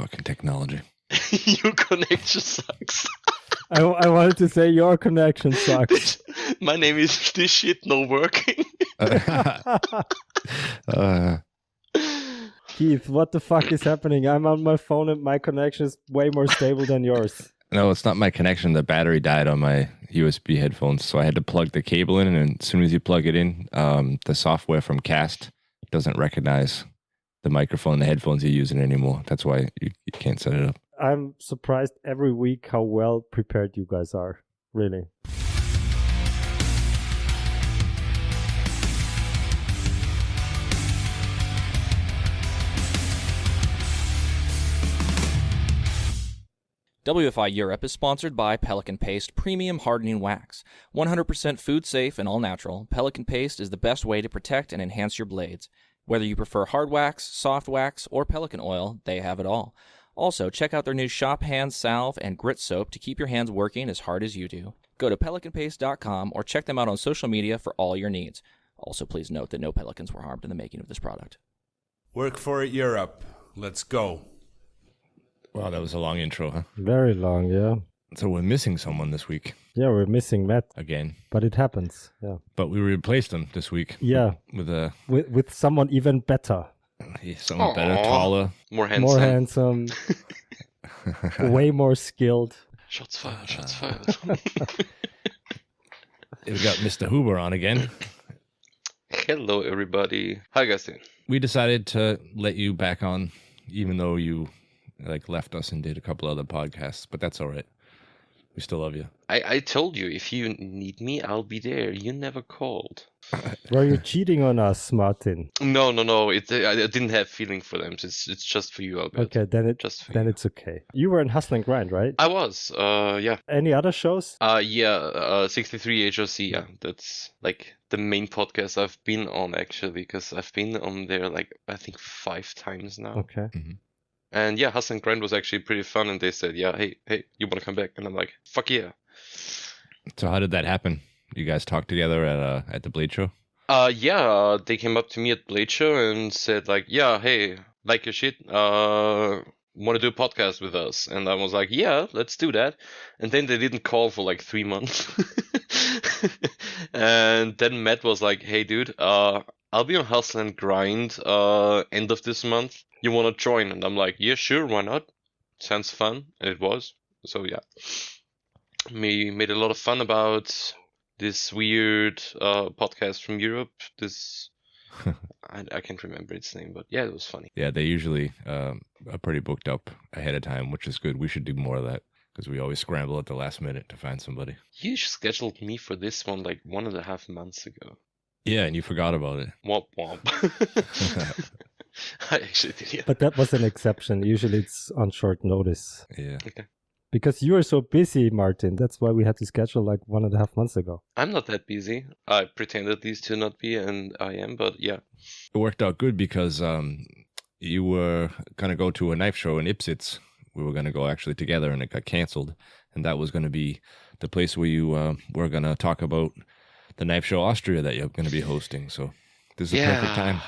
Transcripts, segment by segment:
Fucking technology. Your connection sucks. I wanted to say your connection sucks. My name is This Shit No Working. Keith, what the fuck is happening? I'm on my phone and my connection is way more stable than yours. No, it's not my connection. The battery died on my USB headphones, so I had to plug the cable in, and as soon as you plug it in, the software from Cast doesn't recognize the microphone, the headphones you're using anymore. That's why you can't set it up. I'm surprised every week how well prepared you guys are. Really. WFI Europe is sponsored by Pelican Paste Premium Hardening Wax. 100% food safe and all natural, Pelican Paste is the best way to protect and enhance your blades. Whether you prefer hard wax, soft wax, or Pelican oil, they have it all. Also, check out their new Shop Hand Salve and Grit Soap to keep your hands working as hard as you do. Go to pelicanpaste.com or check them out on social media for all your needs. Also, please note that no pelicans were harmed in the making of this product. Work for it, Europe. Let's go. Wow, that was a long intro, huh? Very long, yeah. So we're missing someone this week. Yeah, we're missing Matt. Again. But it happens, yeah. But we replaced him this week. Yeah. With someone even better. Someone better, taller. More handsome. More handsome. Way more skilled. Shots fired, shots fired. We got Mr. Huber on again. Hello, everybody. How you guys doing? We decided to let you back on, even though you left us and did a couple other podcasts, but that's all right. We still love you. I told you, if you need me, I'll be there. You never called. Were you cheating on us, Martin? No. I didn't have feeling for them. It's just for you, Albert. Okay, then it's okay. You were in Hustle and Grind, right? I was, yeah. Any other shows? 63 HOC, yeah. That's like the main podcast I've been on, actually, because I've been on there I think 5 times now. Okay. Mm-hmm. And yeah, Hustle and Grind was actually pretty fun, and they said, yeah, hey, you want to come back? And I'm like, fuck yeah. So how did that happen? You guys talked together at the Blade Show? They came up to me at Blade Show and said yeah, hey, like your shit, want to do a podcast with us? And I was like, yeah, let's do that. And then they didn't call for 3 months. And then Matt was like, hey, dude, I'll be on Hustle and Grind end of this month. You want to join? And I'm like, yeah, sure, why not? Sounds fun. And it was. So yeah, we made a lot of fun about this weird podcast from Europe. This I can't remember its name, but yeah, it was funny. Yeah, they usually are pretty booked up ahead of time, which is good. We should do more of that because we always scramble at the last minute to find somebody. You scheduled me for this one 1.5 months ago. Yeah, and you forgot about it. Womp womp. I actually did, yeah. But that was an exception. Usually it's on short notice. Yeah. Okay. Because you were so busy, Martin. That's why we had to schedule 1.5 months ago. I'm not that busy. I pretend at least to not be, and I am, but yeah. It worked out good because you were going to go to a knife show in Ipsitz. We were going to go actually together, and it got canceled. And that was going to be the place where you were going to talk about the knife show Austria that you're going to be hosting. So this is the perfect time.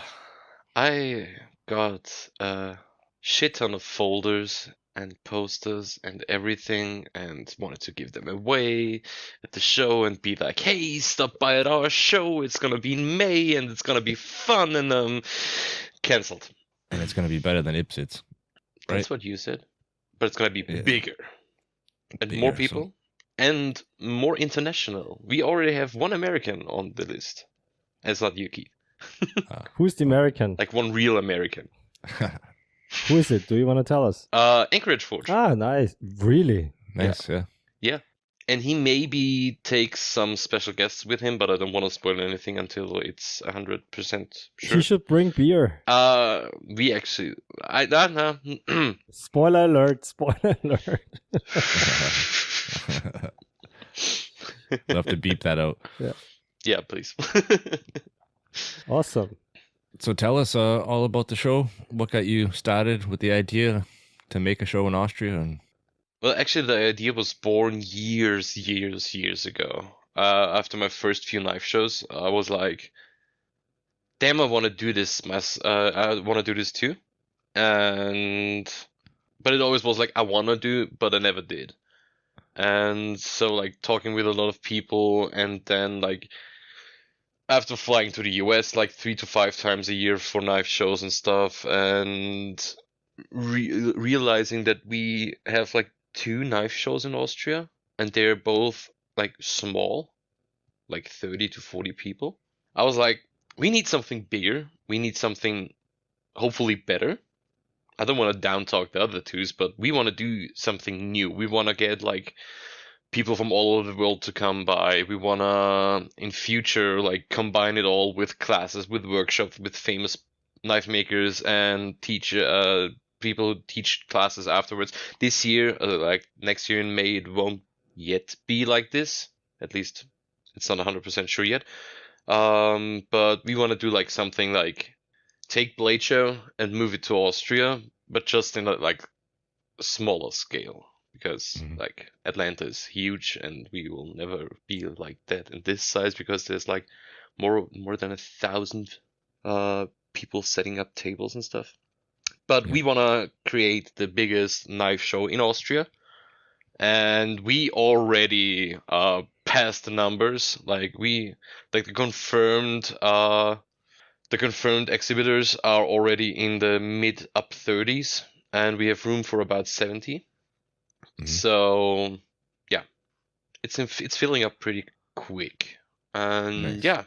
I got a shit ton of folders and posters and everything, and wanted to give them away at the show and be like, hey, stop by at our show, it's gonna be in May and it's gonna be fun, and cancelled. And it's gonna be better than Ipsitz, right? That's what you said. But it's gonna be bigger. And more people and more international. We already have one American on the list. And it's not you, Keith. Who's the American? One real American. Who is it? Do you want to tell us? Anchorage Forge. Ah, nice. Really? Nice, yeah. Yeah. And he maybe takes some special guests with him, but I don't want to spoil anything until it's 100% sure. He should bring beer. We actually... I don't know. Spoiler alert, spoiler alert. We'll have to beep that out. Yeah, please. Awesome. So tell us all about the show. What got you started with the idea to make a show in Austria? And well, actually, the idea was born years ago. After my first few knife shows, I was like, damn, I want to do this. I want to do this too. And but it always was like I wanna do, but I never did. And so like talking with a lot of people, and then like after flying to the US like 3 to 5 times a year for knife shows and stuff, and realizing that we have like 2 knife shows in Austria, and they're both like small, like 30 to 40 people. I was like, we need something bigger. We need something hopefully better. I don't want to down talk the other twos, but we want to do something new. We want to get like people from all over the world to come by. We want to in future like combine it all with classes, with workshops, with famous knife makers, and teach people who teach classes afterwards. This year, like next year in May, it won't yet be like this. At least it's not 100% sure yet. But we want to do like something like take Blade Show and move it to Austria, but just in a like smaller scale, because like Atlanta is huge and we will never be like that in this size, because there's like more than 1,000 people setting up tables and stuff. But we want to create the biggest knife show in Austria, and we already passed the numbers. Like the confirmed exhibitors are already in the mid up 30s, and we have room for about 70. So yeah, it's filling up pretty quick, and Nice.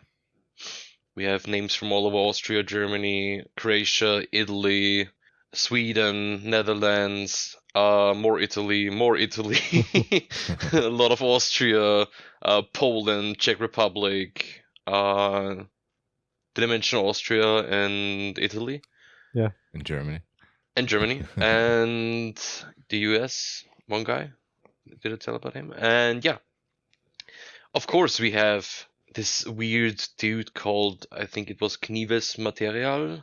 we have names from all over Austria, Germany, Croatia, Italy, Sweden, Netherlands, more Italy, a lot of Austria, Poland, Czech Republic. Did I mention Austria and Italy? Yeah. In Germany. And Germany. And the US, one guy. Did I tell about him? And yeah. Of course, we have this weird dude called, I think it was Knives Material.at.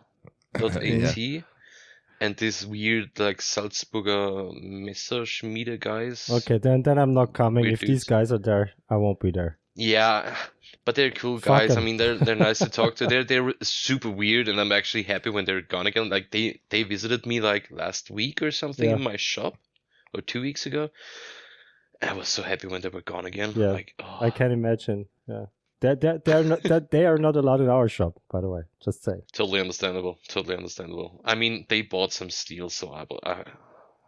And this weird, like, Salzburger Messerschmiede guys. Okay, then I'm not coming. Weird If these dudes. guys are there, I won't be there. Yeah, but they're cool Fuck guys. I 'em. mean, they're nice to talk to. They're super weird, and I'm actually happy when they're gone again. Like they visited me like last week or something Yeah. in my shop, or 2 weeks ago. I was so happy when they were gone again. Yeah, Like, oh. I can imagine. Yeah, they are not allowed in our shop, by the way. Just say. Totally understandable. Totally understandable. I mean, they bought some steel, so I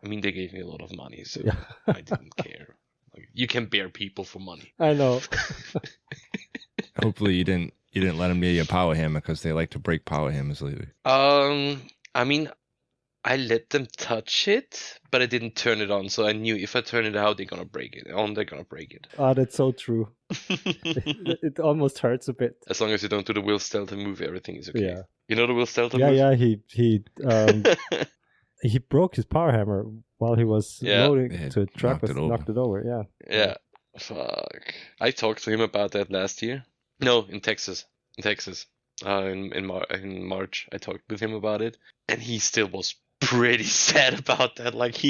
mean, they gave me a lot of money, so Yeah. I didn't care. Like, you can bear people for money. I know. Hopefully you didn't let them near your power hammer, because they like to break power hammers lately. I mean, I let them touch it, but I didn't turn it on, so I knew if I turn it out, they're gonna break it. They're gonna break it. Oh, that's so true. It almost hurts a bit. As long as you don't do the Will Stelter move, everything is okay. Yeah. You know the Will Stelter Yeah, move? yeah. He broke his power hammer while he was Yeah. loading Yeah, to a truck. knocked it over. Yeah. Yeah. Fuck. I talked to him about that last year. No, in Texas. In March, I talked with him about it, and he still was pretty sad about that. Like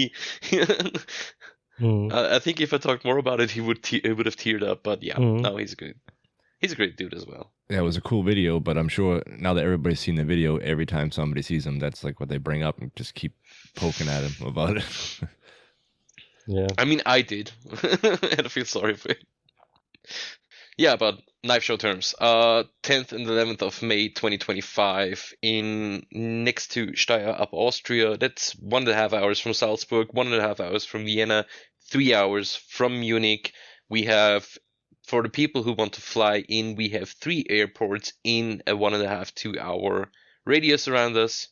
I think if I talked more about it, he would have teared up. But yeah, no, he's good. He's a great dude as well. Yeah, it was a cool video, but I'm sure now that everybody's seen the video, every time somebody sees him, that's like what they bring up and just keep poking at him about it. Yeah. I mean, I did, and I feel sorry for him. Yeah, but knife show terms. 10th and 11th of May 2025 in next to Steyr up Austria. That's 1.5 hours from Salzburg, 1.5 hours from Vienna, 3 hours from Munich. We have, for the people who want to fly in, we have 3 airports in a 1.5, 2 hour radius around us.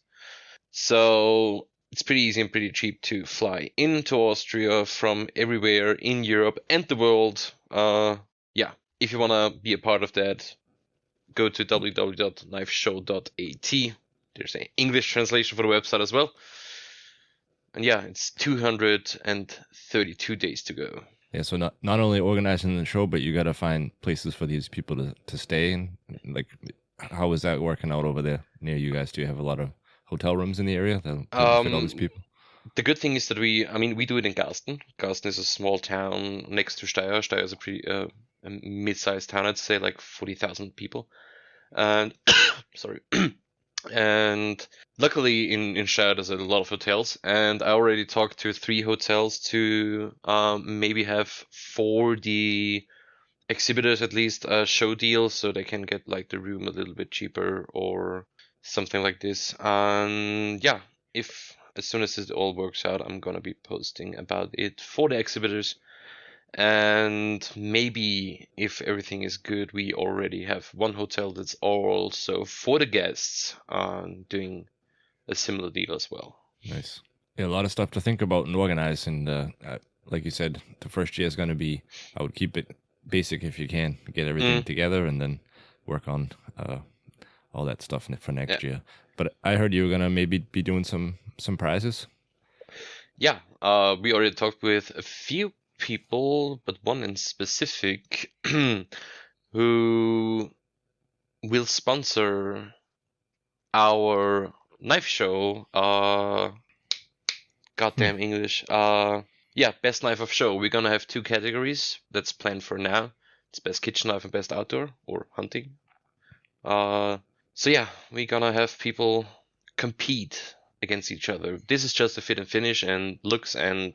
So it's pretty easy and pretty cheap to fly into Austria from everywhere in Europe and the world. Yeah. If you want to be a part of that, go to www.knifeshow.at. There's an English translation for the website as well. And yeah, it's 232 days to go. Yeah, so not only organizing the show, but you got to find places for these people to stay in. Like, how is that working out over there near you guys? Do you have a lot of hotel rooms in the area that fit all these people? The good thing is that we do it in Garsten. Garsten is a small town next to Steyr. Steyr is a pretty a mid-sized town. I'd say like 40,000 people. And sorry, And luckily in Shire there's a lot of hotels, and I already talked to 3 hotels to maybe have for the exhibitors at least a show deal, so they can get like the room a little bit cheaper or something like this. And yeah, if as soon as it all works out, I'm gonna be posting about it for the exhibitors. And maybe if everything is good, we already have one hotel that's also for the guests doing a similar deal as well. Nice. Yeah, a lot of stuff to think about and organize. And like you said, the first year is going to be, I would keep it basic if you can, get everything together and then work on all that stuff for next year. But I heard you were going to maybe be doing some prizes. Yeah, we already talked with a few people, but one in specific who will sponsor our knife show. Goddamn English. Yeah, best knife of show. We're gonna have 2 categories that's planned for now. It's best kitchen knife and best outdoor or hunting. So yeah, we're gonna have people compete against each other. This is just a fit and finish and looks and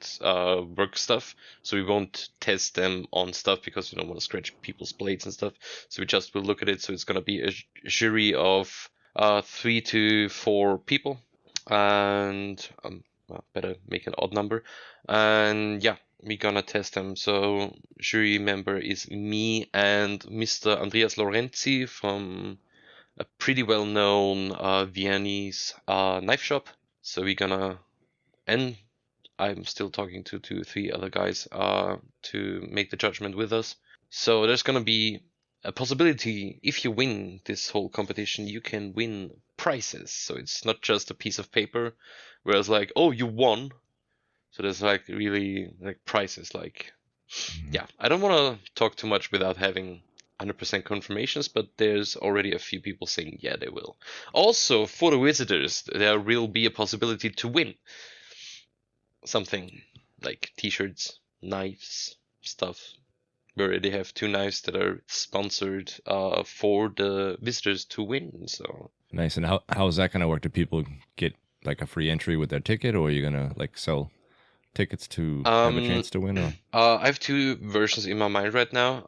work stuff. So we won't test them on stuff because we don't want to scratch people's blades and stuff. So we just will look at it. So it's gonna be a jury of 3 to 4 people, and well, better make an odd number. And yeah, we're gonna test them. So jury member is me and Mr. Andreas Lorenzi from a pretty well-known Viennese knife shop. So we're gonna, and I'm still talking to 2-3 other guys to make the judgment with us. So there's gonna be a possibility, if you win this whole competition, you can win prizes. So it's not just a piece of paper, whereas like, oh, you won. So there's like really like prizes. Like, yeah, I don't want to talk too much without having 100% confirmations, but there's already a few people saying yeah, they will. Also, for the visitors, there will be a possibility to win something like t-shirts, knives, stuff. We already have 2 knives that are sponsored for the visitors to win. So nice. And how is that going to work? Do people get like a free entry with their ticket, or are you going to like sell tickets to have a chance to win? Or? I have 2 versions in my mind right now,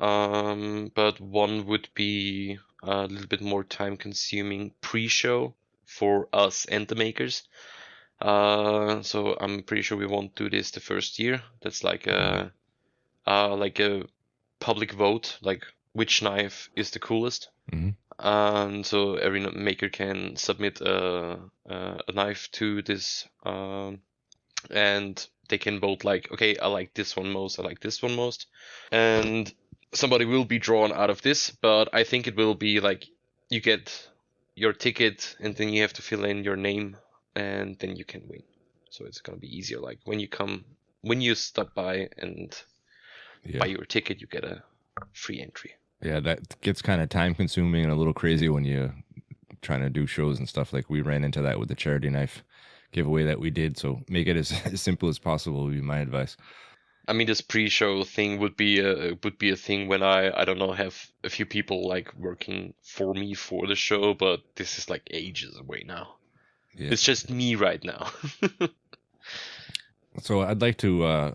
but one would be a little bit more time-consuming pre-show for us and the makers. So I'm pretty sure we won't do this the first year. That's like a public vote, like which knife is the coolest. And so every maker can submit a knife to this, and they can vote like, okay, I like this one most, I like this one most, and somebody will be drawn out of this. But I think it will be like you get your ticket and then you have to fill in your name and then you can win. So it's gonna be easier. Like when you stop by and buy your ticket, you get a free entry. Yeah, that gets kind of time consuming and a little crazy when you're trying to do shows and stuff. Like we ran into that with the charity knife giveaway that we did. So make it as simple as possible would be my advice. I mean, this pre-show thing would be a thing when I don't know, have a few people like working for me for the show, but this is like ages away now. Yeah. It's just me right now. So I'd like to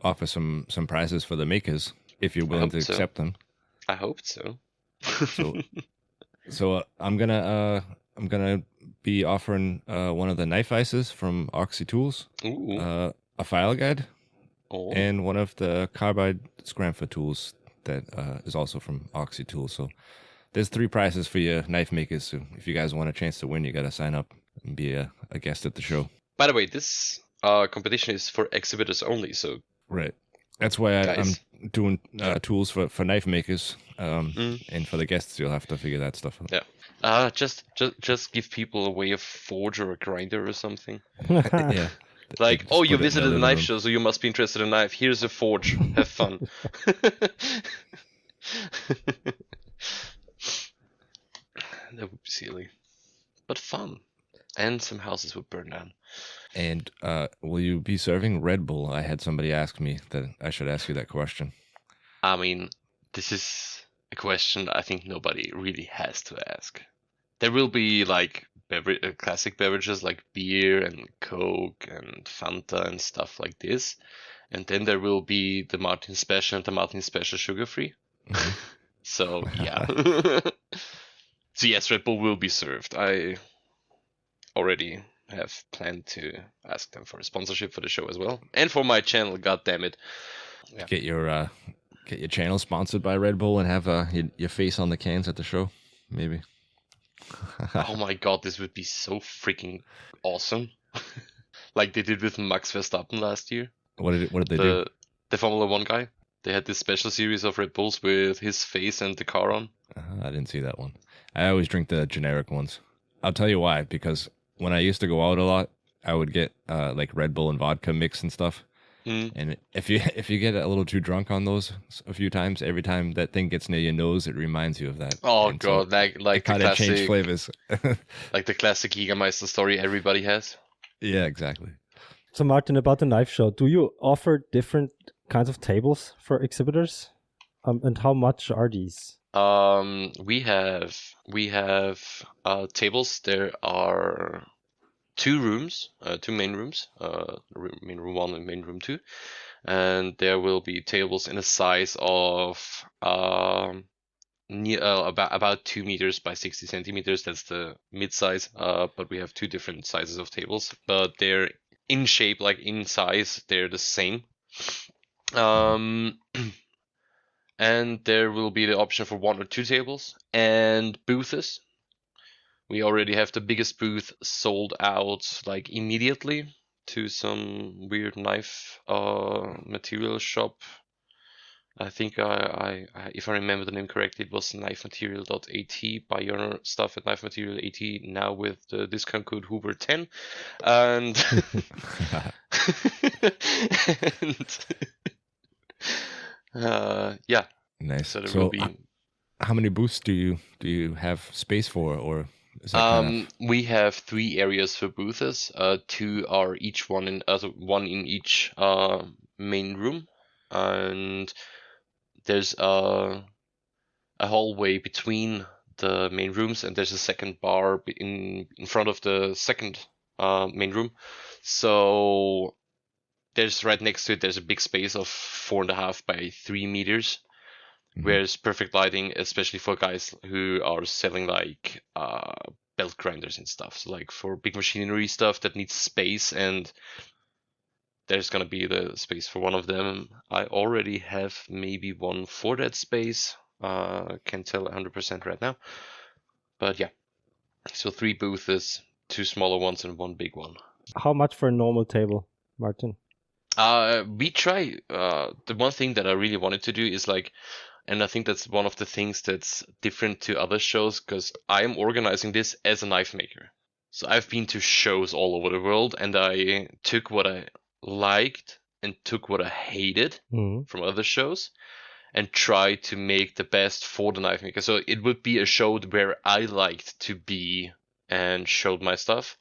offer some prizes for the makers if you're willing to accept them. I hope so. So I'm gonna be offering one of the knife ices from Oxy Tools, a file guide, and one of the carbide scramper tools that is also from Oxy Tools. So there's 3 prizes for your knife makers. So if you guys want a chance to win, you got to sign up and be a guest at the show. By the way, this competition is for exhibitors only. So right. That's why I'm doing tools for knife makers, and for the guests, you'll have to figure that stuff out. Yeah. Just give people a way of forge or a grinder or something. Yeah. Like, oh, you visited a knife show, so you must be interested in a knife. Here's a forge. Have fun. That would be silly, but fun. And some houses would burn down. And will you be serving Red Bull? I had somebody ask me that I should ask you that question. I mean, this is a question I think nobody really has to ask. There will be like classic beverages like beer and Coke and Fanta and stuff like this. And then there will be the Martin Special and the Martin Special sugar-free. So, yeah. So, yes, Red Bull will be served. I already have planned to ask them for a sponsorship for the show as well. And for my channel, goddammit. Yeah. Get your channel sponsored by Red Bull and have your face on the cans at the show, maybe. Oh my god, this would be so freaking awesome. Like they did with Max Verstappen last year. What did they do? The Formula 1 guy. They had this special series of Red Bulls with his face and the car on. I didn't see that one. I always drink the generic ones. I'll tell you why, because when I used to go out a lot, I would get like Red Bull and vodka mix and stuff. And if you get a little too drunk on those a few times, every time that thing gets near your nose, it reminds you of that. Oh and god, so like the kind of change classic flavors. like the classic Jägermeister story everybody has. Yeah, exactly. So Martin, about the knife show, do you offer different kinds of tables for exhibitors? And how much are these? We have tables. There are two rooms, two main rooms, main room 1 and main room 2, and there will be tables in a size of about 2 meters by 60 centimeters. That's the mid size. But we have two different sizes of tables, but they're in shape, like in size, they're the same. And there will be the option for 1 or 2 tables and booths. We already have the biggest booth sold out like immediately to some weird knife material shop. I think I if I remember the name correctly, it was knifematerial.at. Buy your stuff at knifematerial.at now with the discount code Hoover10. And, yeah. Nice. So there will be. How many booths do you have space for, or is that we have 3 areas for booths. 2 are each one in each main room, and there's a hallway between the main rooms, and there's a second bar in front of the second main room. So there's right next to it, there's a big space of 4.5 by 3 meters. Where it's perfect lighting, especially for guys who are selling like belt grinders and stuff. So like for big machinery stuff that needs space, and there's gonna be the space for one of them. I already have maybe one for that space. Can't tell 100% right now, but yeah. So 3 booths, 2 smaller ones, and 1 big one. How much for a normal table, Martin? We try. The one thing that I really wanted to do is like. And I think that's one of the things that's different to other shows, because I am organizing this as a knife maker. So I've been to shows all over the world, and I took what I liked and took what I hated from other shows and tried to make the best for the knife maker. So it would be a show where I liked to be and showed my stuff.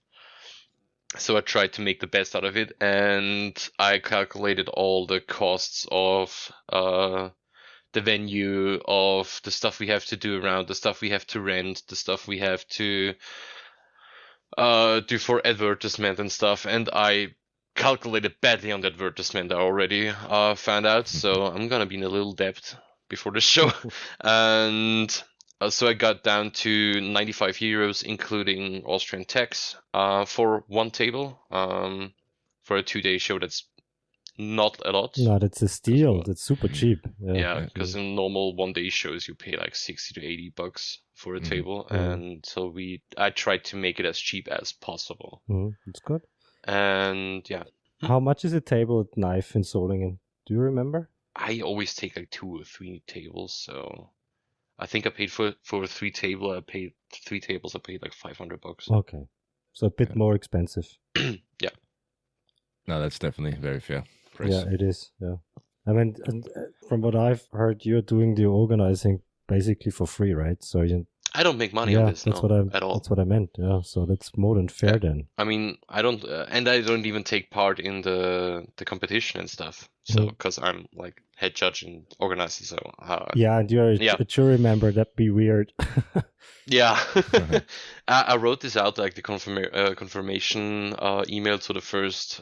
So I tried to make the best out of it, and I calculated all the costs of the venue, of the stuff we have to do around, the stuff we have to rent, the stuff we have to do for advertisement and stuff. And I calculated badly on the advertisement, I already found out. So I'm gonna be in a little debt before the show. And so I got down to 95 euros, including Austrian tax, for one table, for a 2-day show. That's not a lot. No, that's a steal. That's super cheap. Yeah, because in normal 1-day shows you pay like 60 to 80 bucks for a table, and so I tried to make it as cheap as possible. That's good. And yeah. How much is a table at Knife in Solingen? Do you remember? I always take like 2 or 3 tables, so I think I paid for 3 tables. I paid like 500 bucks. Okay, so a bit more expensive. Yeah. No, that's definitely very fair price. Yeah, it is. Yeah, I mean, and from what I've heard, you're doing the organizing basically for free, right? So I don't make money on this. that's at all. That's what I meant. Yeah, so that's more than fair then. I mean, I don't, and I don't even take part in the competition and stuff. So, because I'm like head judge and organizer, so yeah, and you're a jury member. That'd be weird. yeah. I wrote this out like the confirmation email to the first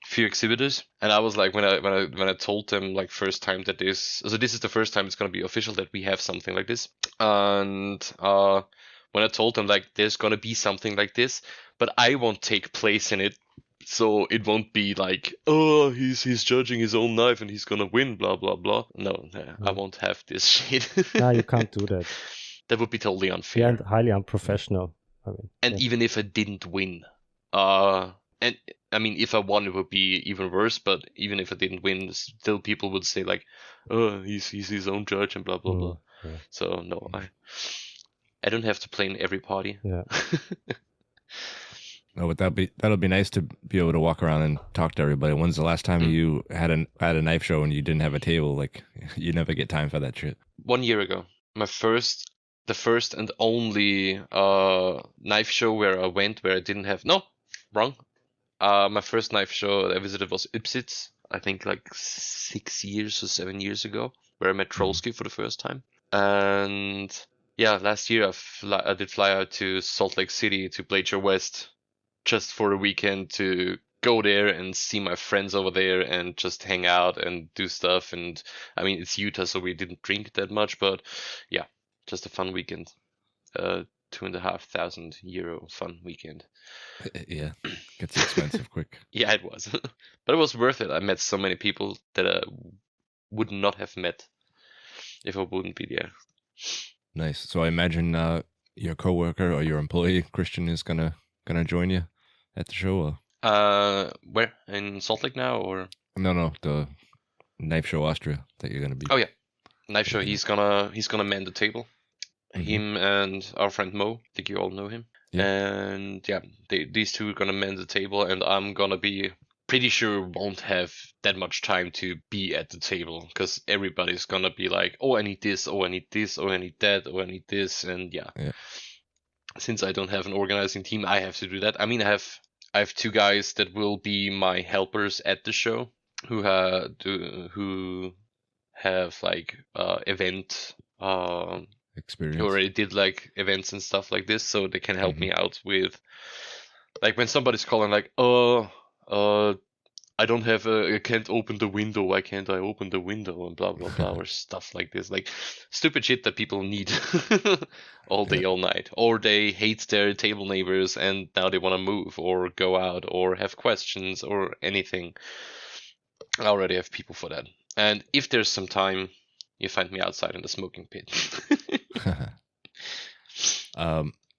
few exhibitors, and I was like, when I told them like first time that this is the first time it's gonna be official that we have something like this, and when I told them like there's gonna be something like this, but I won't take place in it, so it won't be like, oh, he's judging his own knife and he's gonna win, blah blah blah. No, I won't have this shit. No, you can't do that. That would be totally unfair. Yeah, and highly unprofessional. I mean, and even if I didn't win, and I mean, if I won, it would be even worse. But even if I didn't win, still people would say like, "Oh, he's his own judge," and blah blah blah. Yeah. So no, I don't have to play in every party. Yeah. No, but that'll be nice to be able to walk around and talk to everybody. When's the last time you had a knife show and you didn't have a table? Like, you never get time for that shit. 1 year ago, the first and only knife show where I went where I didn't have wrong. My first knife show I visited was Ipsitz, I think like 6 years or 7 years ago, where I met Trollsky for the first time. And yeah, last year I did fly out to Salt Lake City to Glacier West just for a weekend to go there and see my friends over there and just hang out and do stuff. And I mean, it's Utah, so we didn't drink that much, but yeah, just a fun weekend. 2,500 euro fun weekend. Yeah, gets expensive quick. Yeah, it was, but it was worth it. I met so many people that I would not have met if I wouldn't be there. Nice. So I imagine your coworker or your employee Christian is gonna join you at the show. Where in Salt Lake now, or no, the knife show Austria that you're gonna be. Oh yeah, knife show. He's gonna man the table. Mm-hmm. Him and our friend Mo. I think you all know him. Yeah. And yeah, these two are gonna man the table, and I'm gonna be pretty sure won't have that much time to be at the table because everybody's gonna be like, oh, I need this, oh, I need this, oh, I need that, oh, I need this, and yeah. Since I don't have an organizing team, I have to do that. I mean, I have two guys that will be my helpers at the show who have like event experience. Who already did like events and stuff like this, so they can help me out with like when somebody's calling like, I don't have I can't open the window. Why can't I open the window? And blah blah blah, or stuff like this, like stupid shit that people need all day, all night, or they hate their table neighbors and now they want to move or go out or have questions or anything. I already have people for that, and if there's some time, you find me outside in the smoking pit.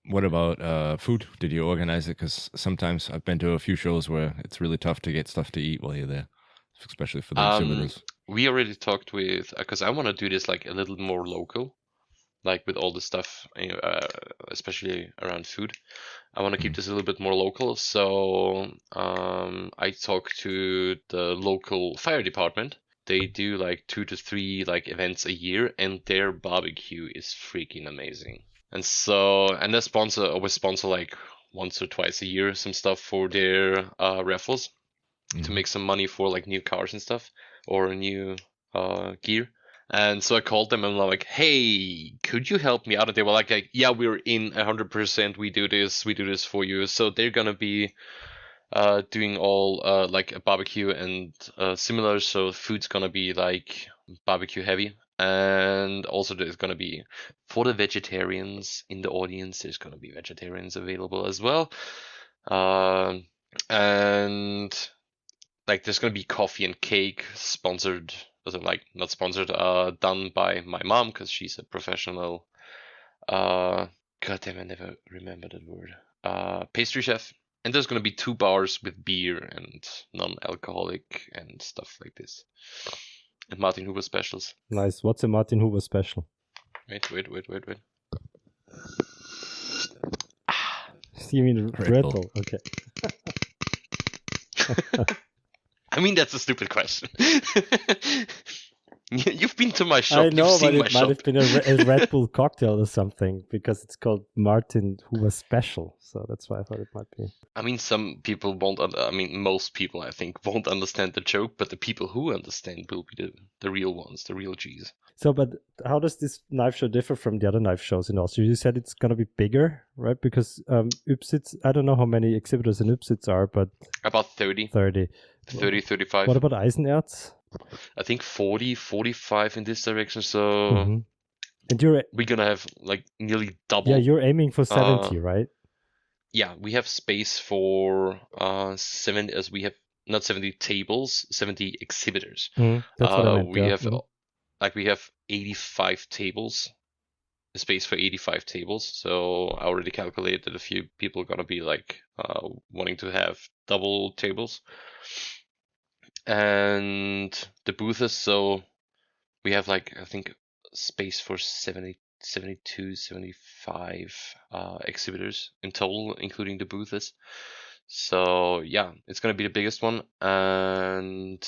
What about food? Did you organize it? Because sometimes I've been to a few shows where it's really tough to get stuff to eat while you're there, especially for the exhibitors. We already talked with, because I want to do this like a little more local, like with all the stuff, especially around food. I want to keep this a little bit more local. So I talked to the local fire department. They do like 2 to 3 like events a year, and their barbecue is freaking amazing. And so, and they always sponsor like once or twice a year some stuff for their raffles to make some money for like new cars and stuff or new gear. And so I called them and I'm like, hey, could you help me out? And they were like yeah, we're in 100%. We do this for you. So they're gonna be doing all like a barbecue and similar. So food's gonna be like barbecue heavy. And also there's going to be, for the vegetarians in the audience, there's going to be vegetarians available as well. And like there's going to be coffee and cake sponsored, like not sponsored, done by my mom because she's a professional, God damn, I never remember that word, pastry chef. And there's going to be 2 bars with beer and non-alcoholic and stuff like this. And Martin Huber specials. Nice. What's a Martin Huber special? Wait. You mean Red Bull? Okay. I mean, that's a stupid question. You've been to my shop. I know, You've seen but my it might shop. have been a Red Bull cocktail or something because it's called Martin who was special. So that's why I thought it might be. I mean, some people won't. I mean, most people, I think, won't understand the joke, but the people who understand will be the real ones, the real G's. So, but how does this knife show differ from the other knife shows in Austria? You said it's going to be bigger, right? Because Upsitz, I don't know how many exhibitors in Upsitz are, but About 30, 30. 35. What about Eisenerz? I think 40, 45 in this direction. So Mhm. And you're we're gonna have like nearly double. yeah, you're aiming for 70, right? Yeah, we have space for 70, as we have not 70 tables, 70 exhibitors. That's what I meant. We yeah. have we have 85 tables, space for 85 tables. So I already calculated that a few people are gonna be like wanting to have double tables. And the booths, so we have like, I think, space for 70, 72, 75 exhibitors in total, including the booths. So yeah, it's gonna be the biggest one, and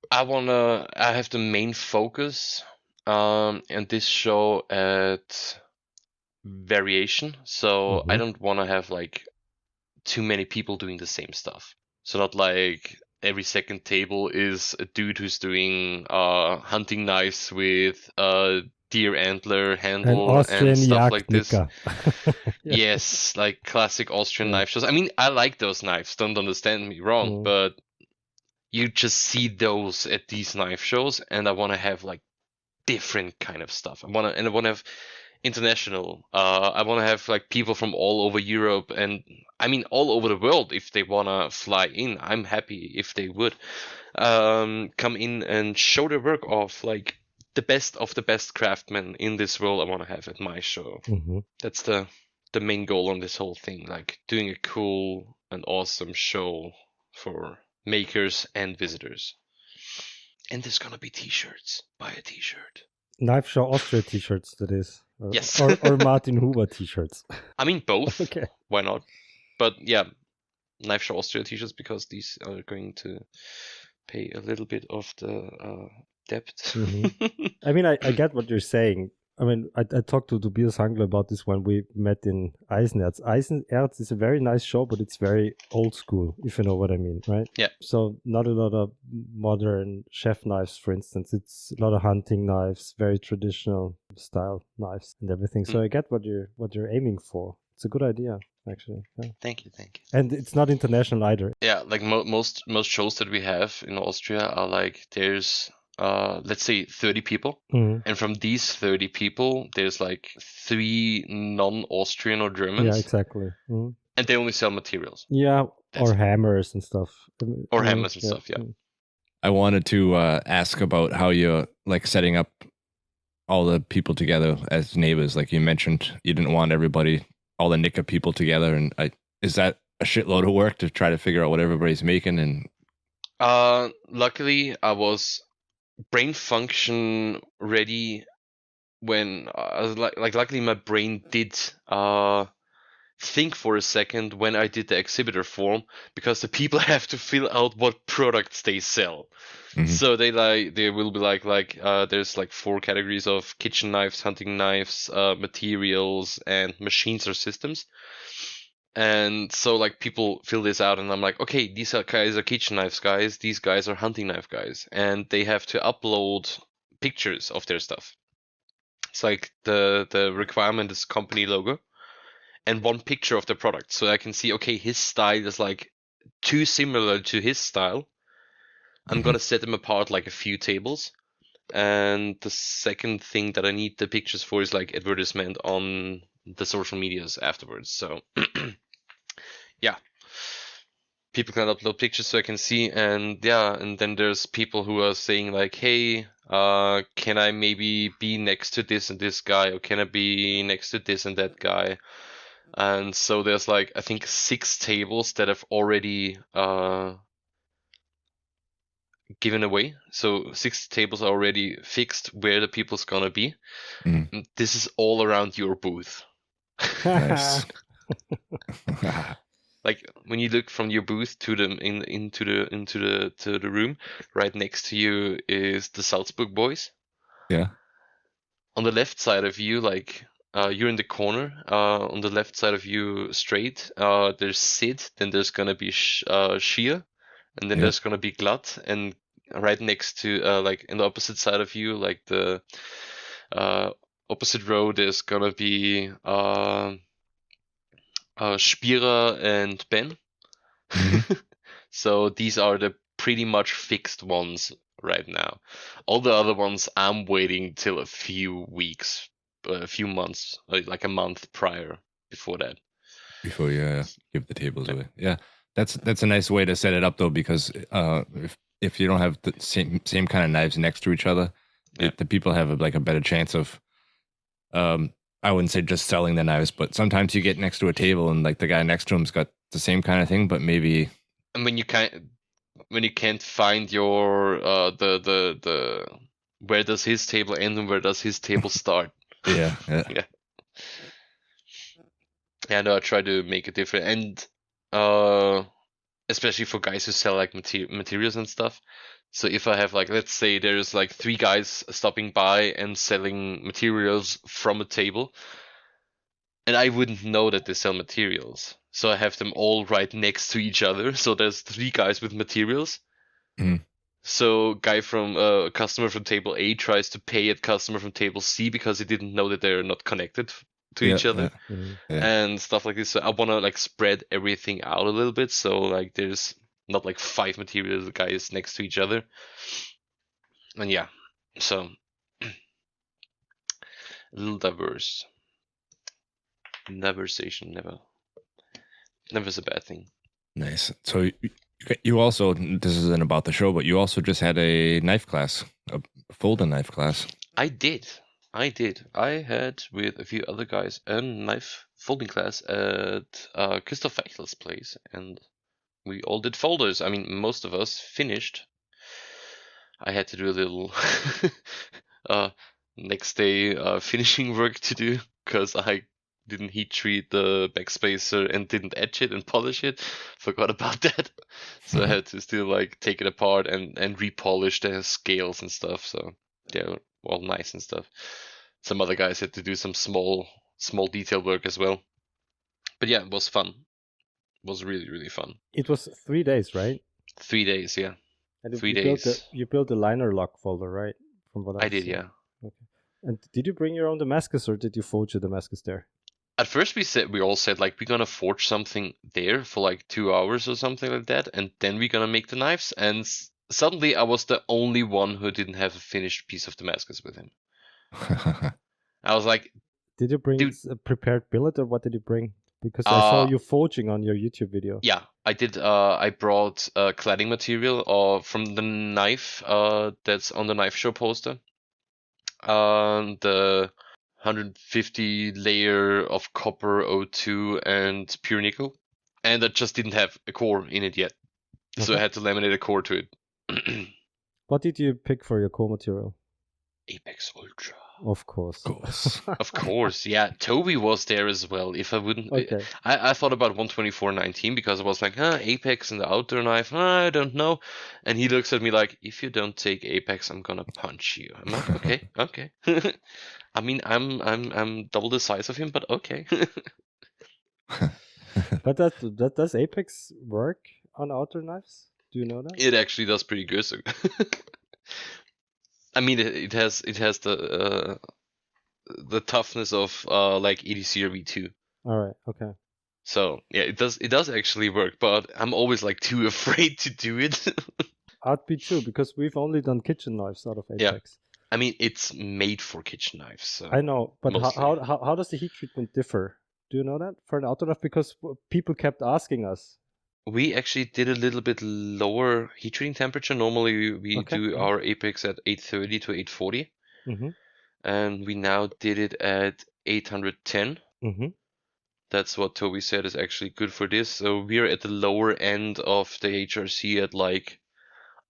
I have the main focus in this show at variation. So I don't want to have like too many people doing the same stuff. So not like every second table is a dude who's doing hunting knives with deer antler handle and stuff like this. Yes, like classic Austrian knife shows. I mean, I like those knives, don't understand me wrong, but you just see those at these knife shows, and I want to have like different kind of stuff. I want to have international. I want to have like people from all over Europe, and I mean all over the world. If they want to fly in, I'm happy if they would come in and show their work off. Like the best of the best craftsmen in this world I want to have at my show. That's the main goal on this whole thing, like doing a cool and awesome show for makers and visitors. And there's gonna be t-shirts. Buy a t-shirt. Knife Show Austria t-shirts, that is. Yes. or Martin Huber t-shirts. I mean both. Okay. Why not? But yeah, Knife Show Austria t-shirts, because these are going to pay a little bit of the debt. I mean, I get what you're saying. I mean, I talked to Tobias Hangler about this when we met in Eisenerz. Eisenerz is a very nice show, but it's very old school, if you know what I mean, right? Yeah. So not a lot of modern chef knives, for instance. It's a lot of hunting knives, very traditional style knives and everything. So I get what you're aiming for. It's a good idea, actually. Yeah. Thank you. And it's not international either. Yeah, like most shows that we have in Austria are like, there's let's say 30 people, and from these 30 people there's like 3 non-Austrian or Germans. Yeah, exactly. And they only sell materials. Yeah, or hammers and stuff. Or hammers and stuff, yeah. I wanted to ask about how you're like setting up all the people together as neighbors. Like you mentioned, you didn't want everybody, all the Nika people together, and is that a shitload of work to try to figure out what everybody's making? And luckily I was brain function ready when luckily my brain did think for a second when I did the exhibitor form, because the people have to fill out what products they sell. So they will be like there's like 4 categories of kitchen knives, hunting knives, materials, and machines or systems. And so like people fill this out, and I'm like, okay, these guys are kitchen knives guys, these guys are hunting knife guys, and they have to upload pictures of their stuff. It's like the requirement is company logo and 1 picture of the product, so I can see, okay, his style is like too similar to his style. I'm gonna set them apart like a few tables. And the second thing that I need the pictures for is like advertisement on the social medias afterwards. So yeah, people can upload pictures so I can see, and then there's people who are saying like, hey, can I maybe be next to this and this guy, or can I be next to this and that guy? And so there's like, I think 6 tables that have already given away. So 6 tables are already fixed where the people's gonna be. And this is all around your booth. Nice. like when you look from your booth to the room, right next to you is the Salzburg boys. Yeah. On the left side of you, like you're in the corner. On the left side of you, straight, there's Sid. Then there's gonna be Shia, and then Yeah. there's gonna be Glatt, and right next to like in the opposite side of you, like the opposite row, there's gonna be Spira and Ben. Mhm. So these are the pretty much fixed ones right now. All the other ones, I'm waiting till a few weeks, a few months, like a month prior before that. Before you give the tables away. Yeah, that's a nice way to set it up though, because if you don't have the same kind of knives next to each other, Yeah. the people have a better chance of I wouldn't say just selling the knives, but sometimes you get next to a table and like the guy next to him's got the same kind of thing, but maybe And when you can't find your the where does his table end and where does his table start? yeah. Yeah. Yeah, no, I try to make it different, and especially for guys who sell like materials and stuff. So if I have like, let's say there's like 3 guys stopping by and selling materials from a table, and I wouldn't know that they sell materials. So I have them all right next to each other. So there's 3 guys with materials. Mhm. So customer from table A tries to pay at customer from table C because he didn't know that they're not connected to each other. Mhm. Yeah. And stuff like this. So I want to like spread everything out a little bit, so like there's not like 5 material guys next to each other. And yeah, so a little diverse. Diversation never is a bad thing. Nice. So you also, this isn't about the show, but you also just had a knife class, a folding knife class. I did. I had with a few other guys a knife folding class at Christoph Feichel's place, and we all did folders. I mean, most of us finished. I had to do a little next day finishing work to do because I didn't heat treat the backspacer and didn't etch it and polish it. Forgot about that. So I had to still like take it apart and repolish the scales and stuff. So they're all nice and stuff. Some other guys had to do some small detail work as well. But yeah, it was fun. It was really, really fun. It was 3 days, right? 3 days, yeah. And 3 you days. built a liner lock folder, right? From what I did, yeah. Okay. And did you bring your own Damascus, or did you forge a Damascus there? At first we all said like we're gonna forge something there for like 2 hours or something like that, and then we're gonna make the knives. And suddenly I was the only one who didn't have a finished piece of Damascus with him. I was like, Did you bring dude, a prepared billet, or what did you bring? Because I saw you forging on your YouTube video. yeah, I did. I brought cladding material from the knife that's on the knife show poster. The 150 layer of copper O2 and pure nickel, and I just didn't have a core in it yet, so I Okay. had to laminate a core to it. What did you pick for your core material? Apex Ultra. Of course. Of course, yeah. Toby was there as well. If I wouldn't, Okay. I thought about 124.19 because I was like, Apex and the outdoor knife. I don't know. And he looks at me like, if you don't take Apex, I'm gonna punch you. I'm like, okay, okay. I mean, I'm double the size of him, but okay. But that does Apex work on outdoor knives? Do you know that? It actually does pretty good. So I mean, it has the toughness of like EDC or V2. All right. Okay. So yeah, it does actually work, but I'm always like too afraid to do it. I'd be too, because we've only done kitchen knives out of Yeah. Apex. I mean, it's made for kitchen knives. So I know, but mostly. how does the heat treatment differ? Do you know that for an outdoor knife? Because people kept asking us. We actually did a little bit lower heat treating temperature. Normally we Okay. do our Apex at 830 to 840, Mm-hmm. and we now did it at 810. Mm-hmm. That's what Toby said is actually good for this. So we're at the lower end of the HRC at like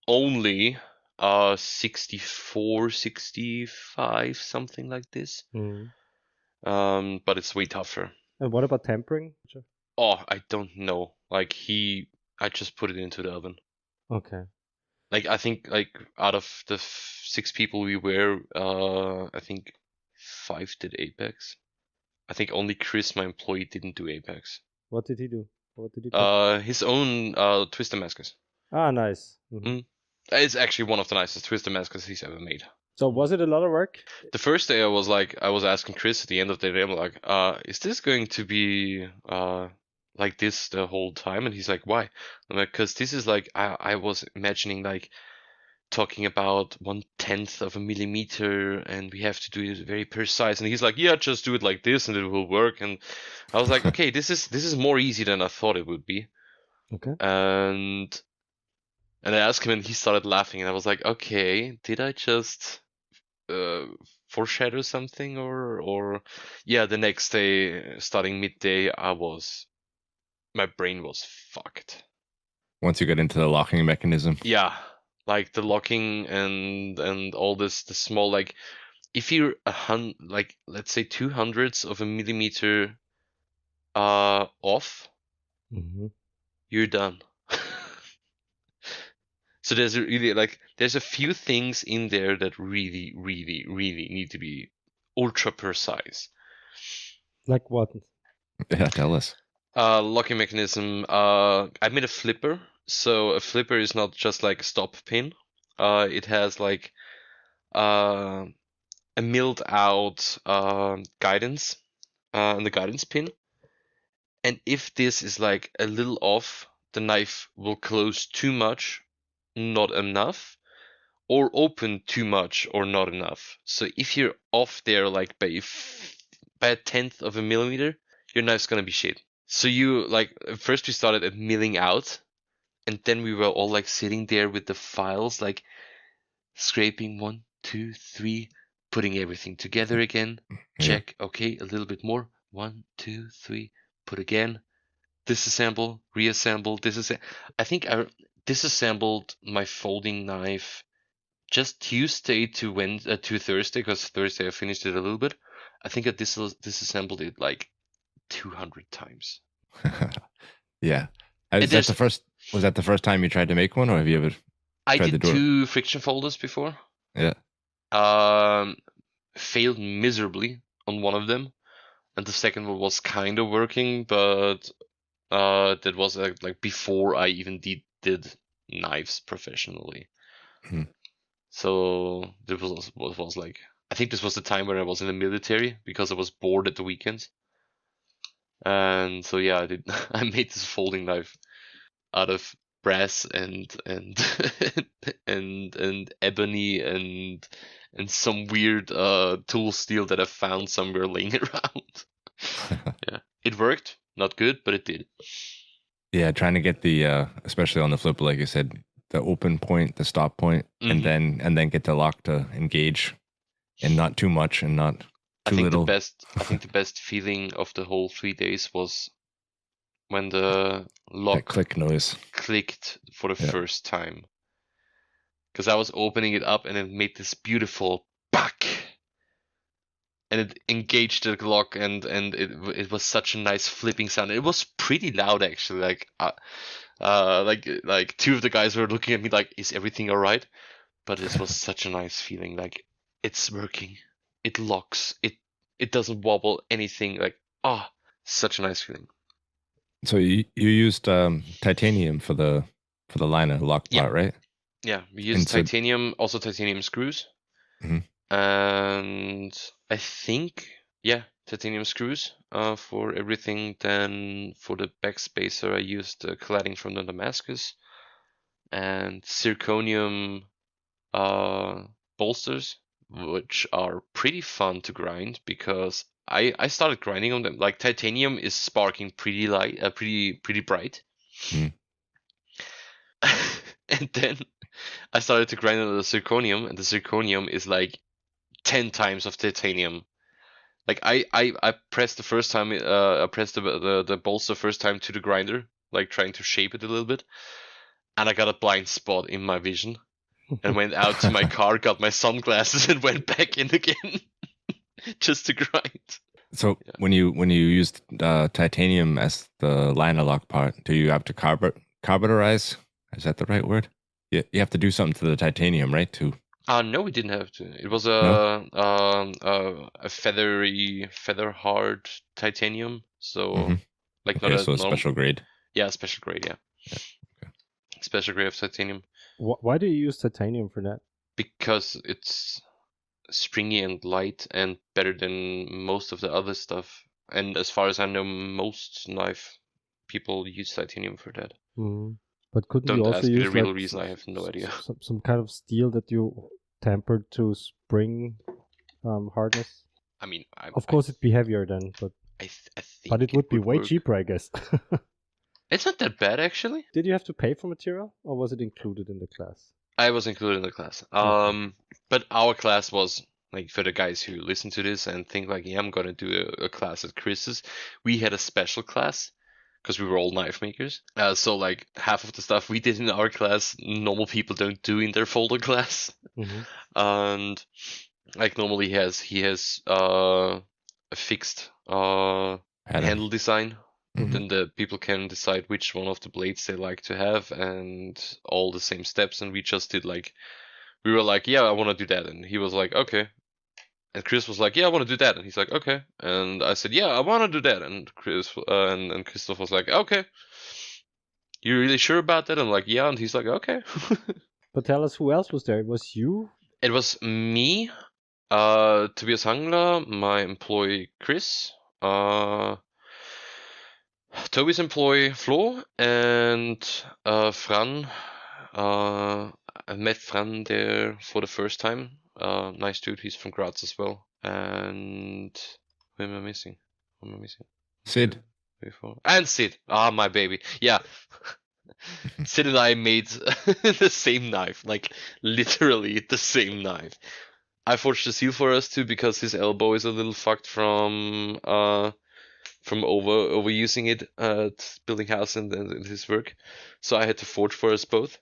only 64, 65, something like this. Mm. But it's way tougher. And what about tempering? Oh, I don't know. Like I just put it into the oven. Okay. Like I think like out of the 6 people we were, I think 5 did Apex. I think only Chris, my employee, didn't do Apex. What did he do? What did he pick? His own Twister Mascus. Ah, nice. Mhm. It's actually one of the nicest Twister Mascus he's ever made. So was it a lot of work? The first day I was asking Chris at the end of the day, I'm like, is this going to be like this the whole time? And he's like, why? I'm like, because this is like I was imagining like talking about 1/10 of a millimeter, and we have to do it very precise. And he's like, yeah, just do it like this, and it will work. And I was like, okay, this is more easy than I thought it would be. Okay. And I asked him, and he started laughing, and I was like, okay, did I just foreshadow something, or yeah, the next day, starting midday, my brain was fucked. Once you get into the locking mechanism. Yeah, like the locking and all this, the small, like if you're like let's say 200ths of a millimeter off, Mm-hmm. you're done. So there's a few things in there that really, really, really need to be ultra precise. Like what? Yeah, tell us. Locking mechanism. I made a flipper. So a flipper is not just like a stop pin. It has like a milled out guidance and the guidance pin. And if this is like a little off, the knife will close too much, not enough, or open too much or not enough. So if you're off there like by a 1/10 of a millimeter, your knife's gonna be shit. So you like first we started at milling out, and then we were all like sitting there with the files, like scraping 1, 2, 3, putting everything together again. Check, okay, a little bit more. 1, 2, 3, put again. Disassemble, reassemble, I think I disassembled my folding knife just Tuesday to Thursday, because Thursday I finished it a little bit. I think I disassembled it like 200 times. Yeah. Was that the first time you tried to make one, or have you ever I tried did to do it? 2 friction folders before. Yeah. Failed miserably on one of them, and the second one was kind of working, but that was like before I even did knives professionally. So this was like, I think this was the time where I was in the military because I was bored at the weekends. And so yeah, I made this folding knife out of brass and and ebony and some weird tool steel that I found somewhere laying around. Yeah, it worked. Not good, but it did. Yeah, trying to get the especially on the flip, like you said, the open point, the stop point, and then get the lock to engage, and not too much and not too little. I think the best feeling of the whole 3 days was when the lock that click noise clicked for the first time. Because I was opening it up and it made this beautiful back, and it engaged the lock, and it was such a nice flipping sound. It was pretty loud actually. Like 2 of the guys were looking at me like, "Is everything all right?" But it was such a nice feeling. Like, it's working. It locks. It doesn't wobble anything. Like, such a nice feeling. So you used titanium for the liner lock part, right? Yeah, we used titanium, also titanium screws. And I think, titanium screws for everything. Then for the backspacer, I used cladding from the Damascus and zirconium bolsters, which are pretty fun to grind because I started grinding on them. Like, titanium is sparking pretty light, pretty bright. And then I started to grind on the zirconium, and the zirconium is like 10 times of titanium. Like, I pressed the first time, I pressed the bolster first time to the grinder, like trying to shape it a little bit, and I got a blind spot in my vision, and went out to my car, got my sunglasses, and went back in again just to grind. So Yeah. when you used titanium as the liner lock part, do you have to carbuterize? Is that the right word? You have to do something to the titanium, right? To No, we didn't have to. It was no. a feather hard titanium. So Hmm. like not Okay, a so a normal. special grade. Yeah, special grade. Yeah, Yeah. Okay. special grade of titanium Why do you use titanium for that? because it's springy and light and better than most of the other stuff. And as far as I know, most knife people use titanium for that. Mhm. But couldn't you Don't also ask me the use real like reason. I have no idea. some kind of steel that you tempered to spring hardness? I mean, Of course, it'd be heavier then, but I think but it would be way work. cheaper, I guess. It's not that bad actually. Did you have to pay for material, or was it included in the class? I was included in the class. Okay. But our class was like for the guys who listen to this and think like, yeah, I'm gonna do a class at Chris's. We had a special class because we were all knife makers. So like half of the stuff we did in our class, normal people don't do in their folder class. Mm-hmm. And like normally he has a fixed Pattern. handle design. Mhm. Then the people can decide which one of the blades they like to have and all the same steps. And we just did like, we were like, yeah, I want to do that. And he was like, okay. And Chris was like, yeah, I want to do that. And he's like, okay. And I said, yeah, I want to do that. And Chris and Christoph was like, okay. You really sure about that? I'm like, yeah. And he's like, okay. But tell us who else was there. It was you. It was me, Tobias Hangler, my employee Chris, Toby's employee Flo, and Fran. I met Fran there for the first time. Nice dude. He's from Graz as well. And who am I missing? Who am I missing? Sid. Before. And Sid. Ah, my baby. Yeah. Sid and I made the same knife, like literally the same knife. I forged the seal for us too because his elbow is a little fucked from overusing it at building house and his work. So I had to forge for us both.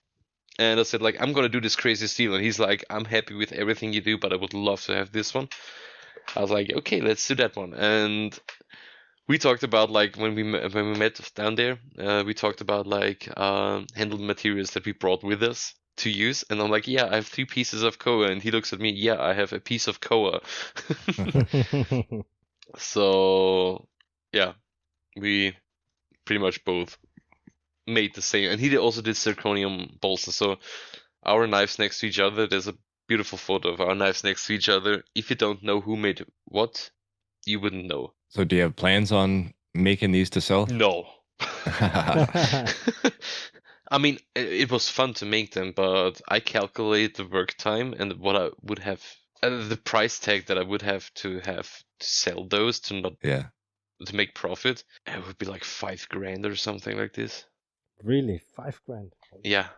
And I said like, I'm gonna do this crazy steel, and he's like, I'm happy with everything you do, but I would love to have this one. I was like, okay, let's do that one. And we talked about like when we met down there, we talked about like handled materials that we brought with us to use, and I'm like, yeah, I have 3 pieces of koa, and he looks at me, yeah, I have a piece of koa. So yeah, we pretty much both made the same, and he also did zirconium bolsters. So our knives next to each other, there's a beautiful photo of our knives next to each other. If you don't know who made what, you wouldn't know. So do you have plans on making these to sell? No. I mean, it was fun to make them, but I calculate the work time and what I would have, the price tag that I would have to sell those to not Yeah. to make profit. It would be like $5,000 or something like this. Really, $5,000. Yeah,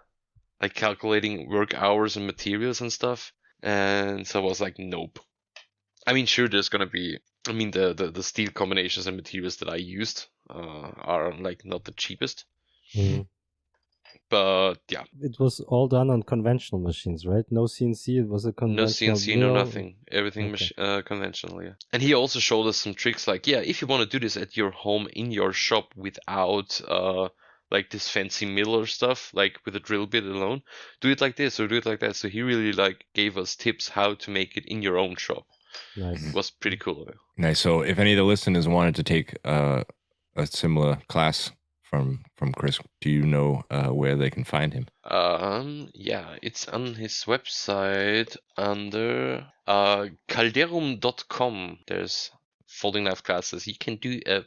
like calculating work hours and materials and stuff. And so I was like, nope. I mean, sure, there's gonna be. I mean, the steel combinations and materials that I used are like not the cheapest. Mhm. But yeah, It was all done on conventional machines, right? No CNC. It was a no conventional CNC, no mill. nothing. Everything Okay. conventional, yeah. And he also showed us some tricks like, yeah, if you want to do this at your home in your shop without like this fancy mill or stuff, like with a drill bit alone, do it like this or do it like that. So he really like gave us tips how to make it in your own shop. Nice. It was pretty cool. Nice. So if any of the listeners wanted to take a similar class from Chris, do you know where they can find him? Yeah, it's on his website under calderum.com. There's folding knife classes. You can do a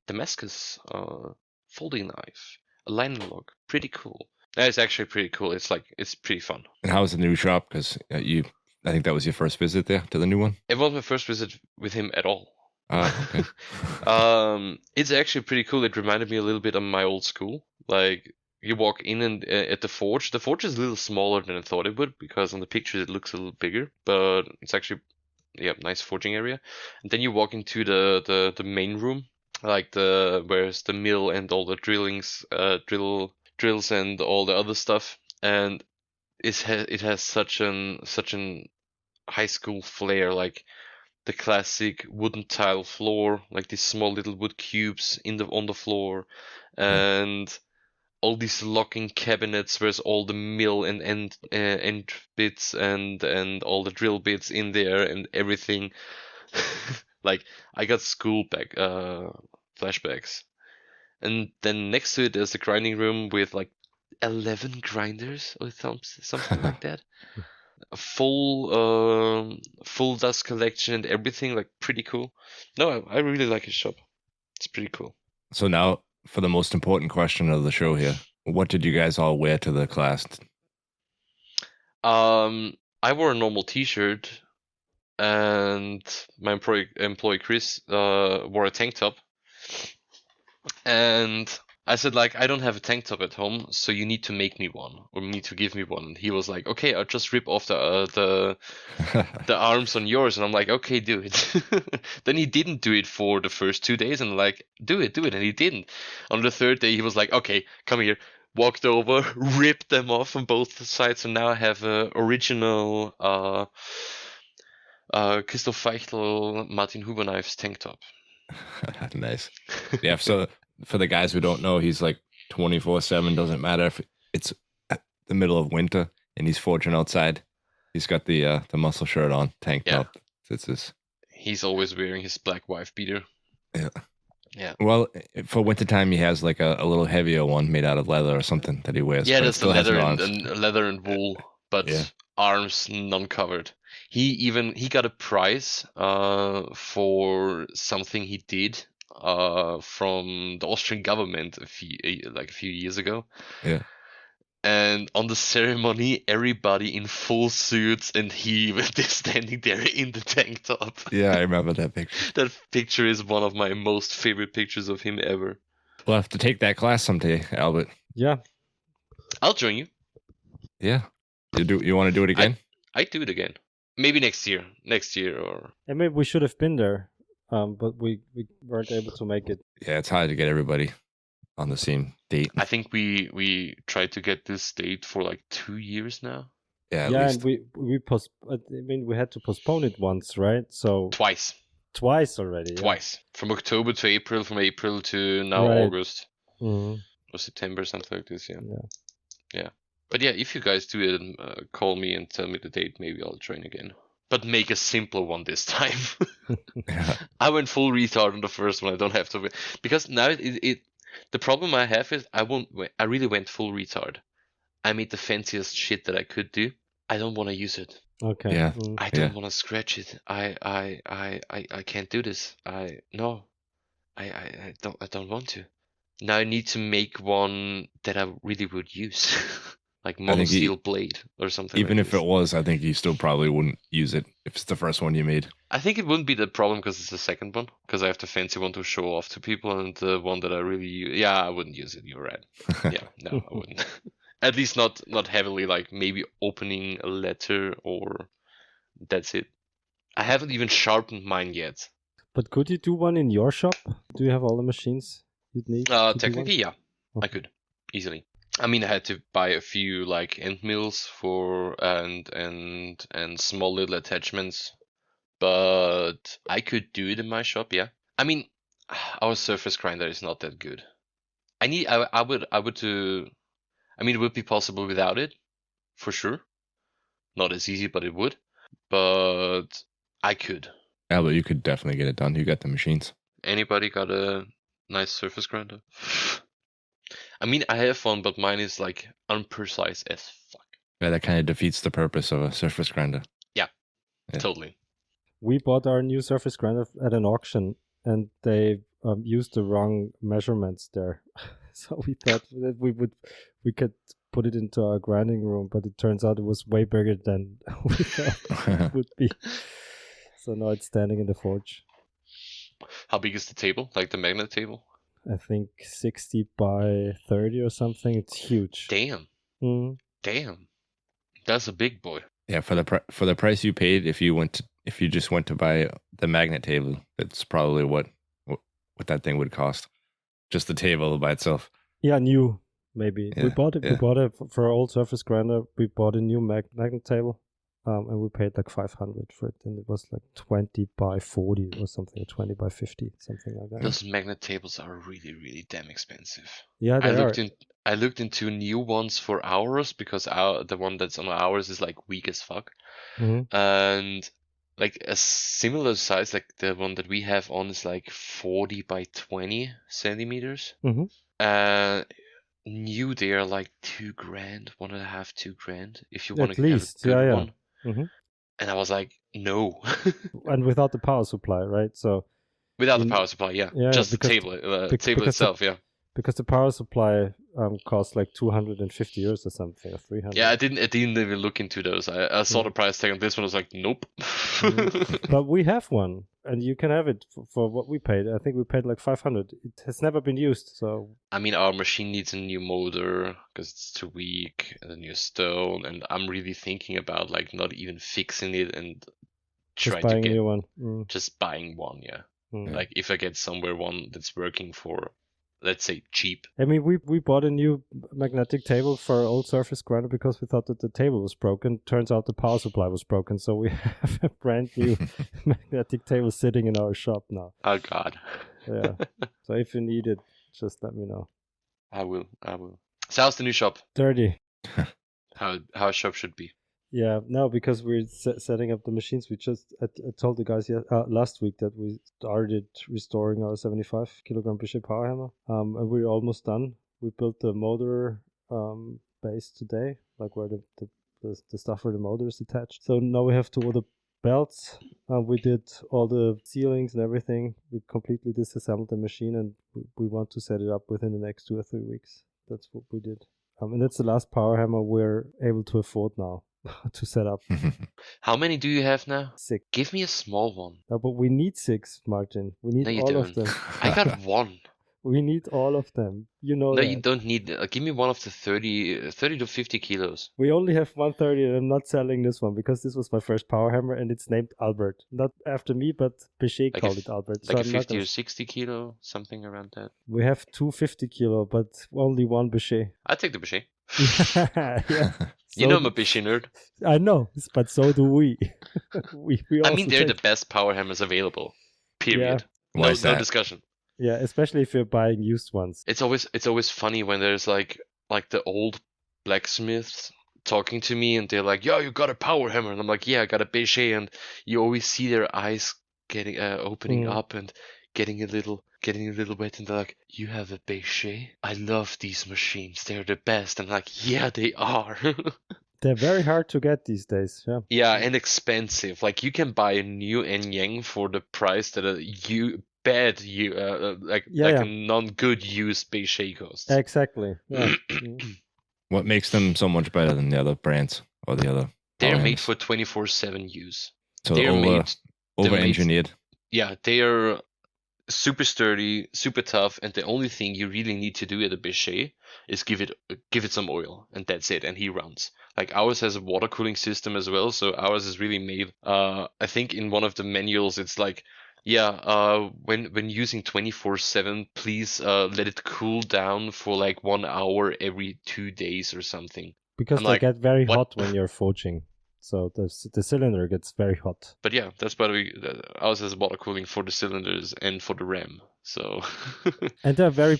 Damascus folding knife, a line log. Pretty cool. It's actually pretty cool. It's pretty fun. And how's the new shop? Because I think that was your first visit there to the new one. It wasn't my first visit with him at all. Okay. It's actually pretty cool. It reminded me a little bit of my old school. Like you walk in and at the forge. The forge is a little smaller than I thought it would because on the pictures it looks a little bigger, but it's actually nice forging area. And then you walk into the main room, like where's the mill and all the drills and all the other stuff. And it has such an high school flair. Like the classic wooden tile floor, like these small little wood cubes on the floor, and all these locking cabinets where's all the mill and end bits and all the drill bits in there and everything. Like, I got school back flashbacks. And then next to it there's a grinding room with like 11 grinders or something like that. A full dust collection and everything, like pretty cool. No, I really like his shop. It's pretty cool. So now for the most important question of the show here. What did you guys all wear to the class? I wore a normal t-shirt, and my employee Chris wore a tank top. And I said, like, I don't have a tank top at home, so you need to make me one, or need to give me one. And he was like, okay, I'll just rip off the arms on yours. And I'm like, okay, do it. Then he didn't do it for the first 2 days, and like, do it. And he didn't. On the third day, he was like, okay, come here. Walked over, ripped them off on both sides, and now I have a original Christoph Feichtel Martin Huber Knives tank top. Nice. Yeah, so for the guys who don't know, he's like 24/7. Doesn't matter if it's at the middle of winter and he's forging outside. He's got the muscle shirt on, tank top. It's his. He's always wearing his black wife beater. Yeah. Yeah. Well, for wintertime, he has like a little heavier one made out of leather or something that he wears. Yeah, that's the leather and wool, but arms none covered. He got a prize for something he did from the Austrian government a few years ago. Yeah. And on the ceremony, everybody in full suits, and he was just standing there in the tank top. Yeah, I remember that picture. That picture is one of my most favorite pictures of him ever. We'll have to take that class someday, Albert. Yeah. I'll join you. Yeah. You want to do it again? I'd do it again. Maybe next year. Or... And maybe we should have been there, but we weren't able to make it. Yeah, it's hard to get everybody on the same date. I think we tried to get this date for like 2 years now. Yeah, at least. And we had to postpone it once, right? So twice already. Twice. From October to April, from April to now August. Mm-hmm. Or September, something like this, yeah. But yeah, if you guys do it, call me and tell me the date, maybe I'll join again. But make a simpler one this time. I went full retard on the first one. I don't have to, because now the problem I have is I really went full retard. I made the fanciest shit that I could do. I don't want to use it. Okay. Yeah. I don't want to scratch it. I can't do this. I don't want to. Now I need to make one that I really would use. Like mono steel blade or something. Even like if this. it was, I think you still probably wouldn't use it if it's the first one you made. I think it wouldn't be the problem because it's the second one. Because I have the fancy one to show off to people, and the one that I really use, I wouldn't use it. You're right. Yeah, no, I wouldn't. At least not heavily. Like maybe opening a letter, or that's it. I haven't even sharpened mine yet. But could you do one in your shop? Do you have all the machines you'd need? Technically, yeah, okay. I could easily. I mean, I had to buy a few like end mills for and small little attachments, but I could do it in my shop. Yeah, I mean, our surface grinder is not that good. I mean, it would be possible without it, for sure. Not as easy, but it would. But I could. Yeah, but you could definitely get it done. You got the machines. Anybody got a nice surface grinder? I mean, I have one, but mine is like unprecise as fuck. Yeah, that kind of defeats the purpose of a surface grinder. Yeah. Totally. We bought our new surface grinder at an auction, and they used the wrong measurements there. So we thought that we could put it into our grinding room, but it turns out it was way bigger than we thought it would be. So now it's standing in the forge. How big is the table? Like the magnet table? I think 60 by 30 or something. It's huge. Damn. Mm. Damn. That's a big boy. Yeah, for the price you paid, if you just went to buy the magnet table, it's probably what that thing would cost. Just the table by itself. Yeah, new maybe. Yeah, we bought it. yeah. We bought it for our old surface grinder. We bought a new magnet table. and we paid like 500 for it, and it was like 20 by 40 or something, or 20 by 50, something like that. Those magnet tables are really, really damn expensive. Yeah, they are. I looked into new ones for ours because the one that's on ours is like weak as fuck. Mhm. And like a similar size, like the one that we have on is like 40 by 20 centimeters. Mhm. New they are like $2,000, $1.5, $2,000 if you want At to have least, a good yeah. one. Mhm. And I was like, no. And without the power supply, right? So Without the You- power supply, yeah. yeah, Just the because- table, table because itself, yeah. because the power supply costs like 250 euros or something, or 300. Yeah, I didn't even look into those. I saw the price tag on this one. I was like, nope. But we have one, and you can have it for what we paid. I think we paid like 500. It has never been used, so I mean, our machine needs a new motor because it's too weak, and a new stone. And I'm really thinking about like not even fixing it and just try to buying get a new one. just buying one. Yeah, Mm. like if I get somewhere one that's working for, let's say, cheap. I mean, we bought a new magnetic table for our old surface grinder because we thought that the table was broken. Turns out the power supply was broken, so we have a brand new magnetic table sitting in our shop now. Oh God. Yeah. So if you need it, just let me know. I will. So how's the new shop? Dirty. How a shop should be. Yeah, no, because we're setting up the machines. We just I told the guys last week that we started restoring our 75 kilogram Bichet power hammer, and we're almost done. We built the motor base today, like where the stuff for the motor is attached. So now we have to order belts. We did all the ceilings and everything. We completely disassembled the machine, and we want to set it up within the next 2 or 3 weeks. That's what we did. And that's the last power hammer we're able to afford now. To set up. How many do you have now? 6. Give me a small one. No, but we need 6, Martin. We need No, you all don't. of them. I got one. We need all of them. You know No, that. you don't need. Give me one of the 30 to 50 kilos. We only have 130, and I'm not selling this one because this was my first power hammer, and it's named Albert. Not after me, but Bichet called it Albert. Like a I'm not 50 gonna- or 60 kilo, something around that. We have 250 kilo, but only one Bichet. I take the Bichet. Yeah. You know I'm a Bichet nerd. I know, but so do we. we I also mean, they're the take- best power hammers available. Period. Why is No that? discussion. Yeah, especially if you're buying used ones. It's always funny when there's like the old blacksmiths talking to me and they're like, "Yeah, you got a power hammer," and I'm like, "Yeah, I got a Bichet," and you always see their eyes getting opening up and getting a little wet, and they're like, "You have a Bichet? I love these machines. They're the best." And I'm like, "Yeah, they are." They're very hard to get these days. Yeah. Yeah, and expensive. Like you can buy a new Yang for the price that a a non-good used Bichet costs. Exactly. Yeah. Mm. What makes them so much better than the other brands or the other? They're power made hammers? for 24/7 use. So they're made. over-engineered. Yeah, they are super sturdy, super tough, and the only thing you really need to do at a Bichet is give it some oil, and that's it, and he runs. Like ours has a water cooling system as well, so ours is really made. I think in one of the manuals it's like, when using 24/7, please let it cool down for like 1 hour every 2 days or something. Because I'm they like, get very what? hot when you're forging. So the cylinder gets very hot. But yeah, that's why ours has water cooling for the cylinders and for the ram. So And they're very,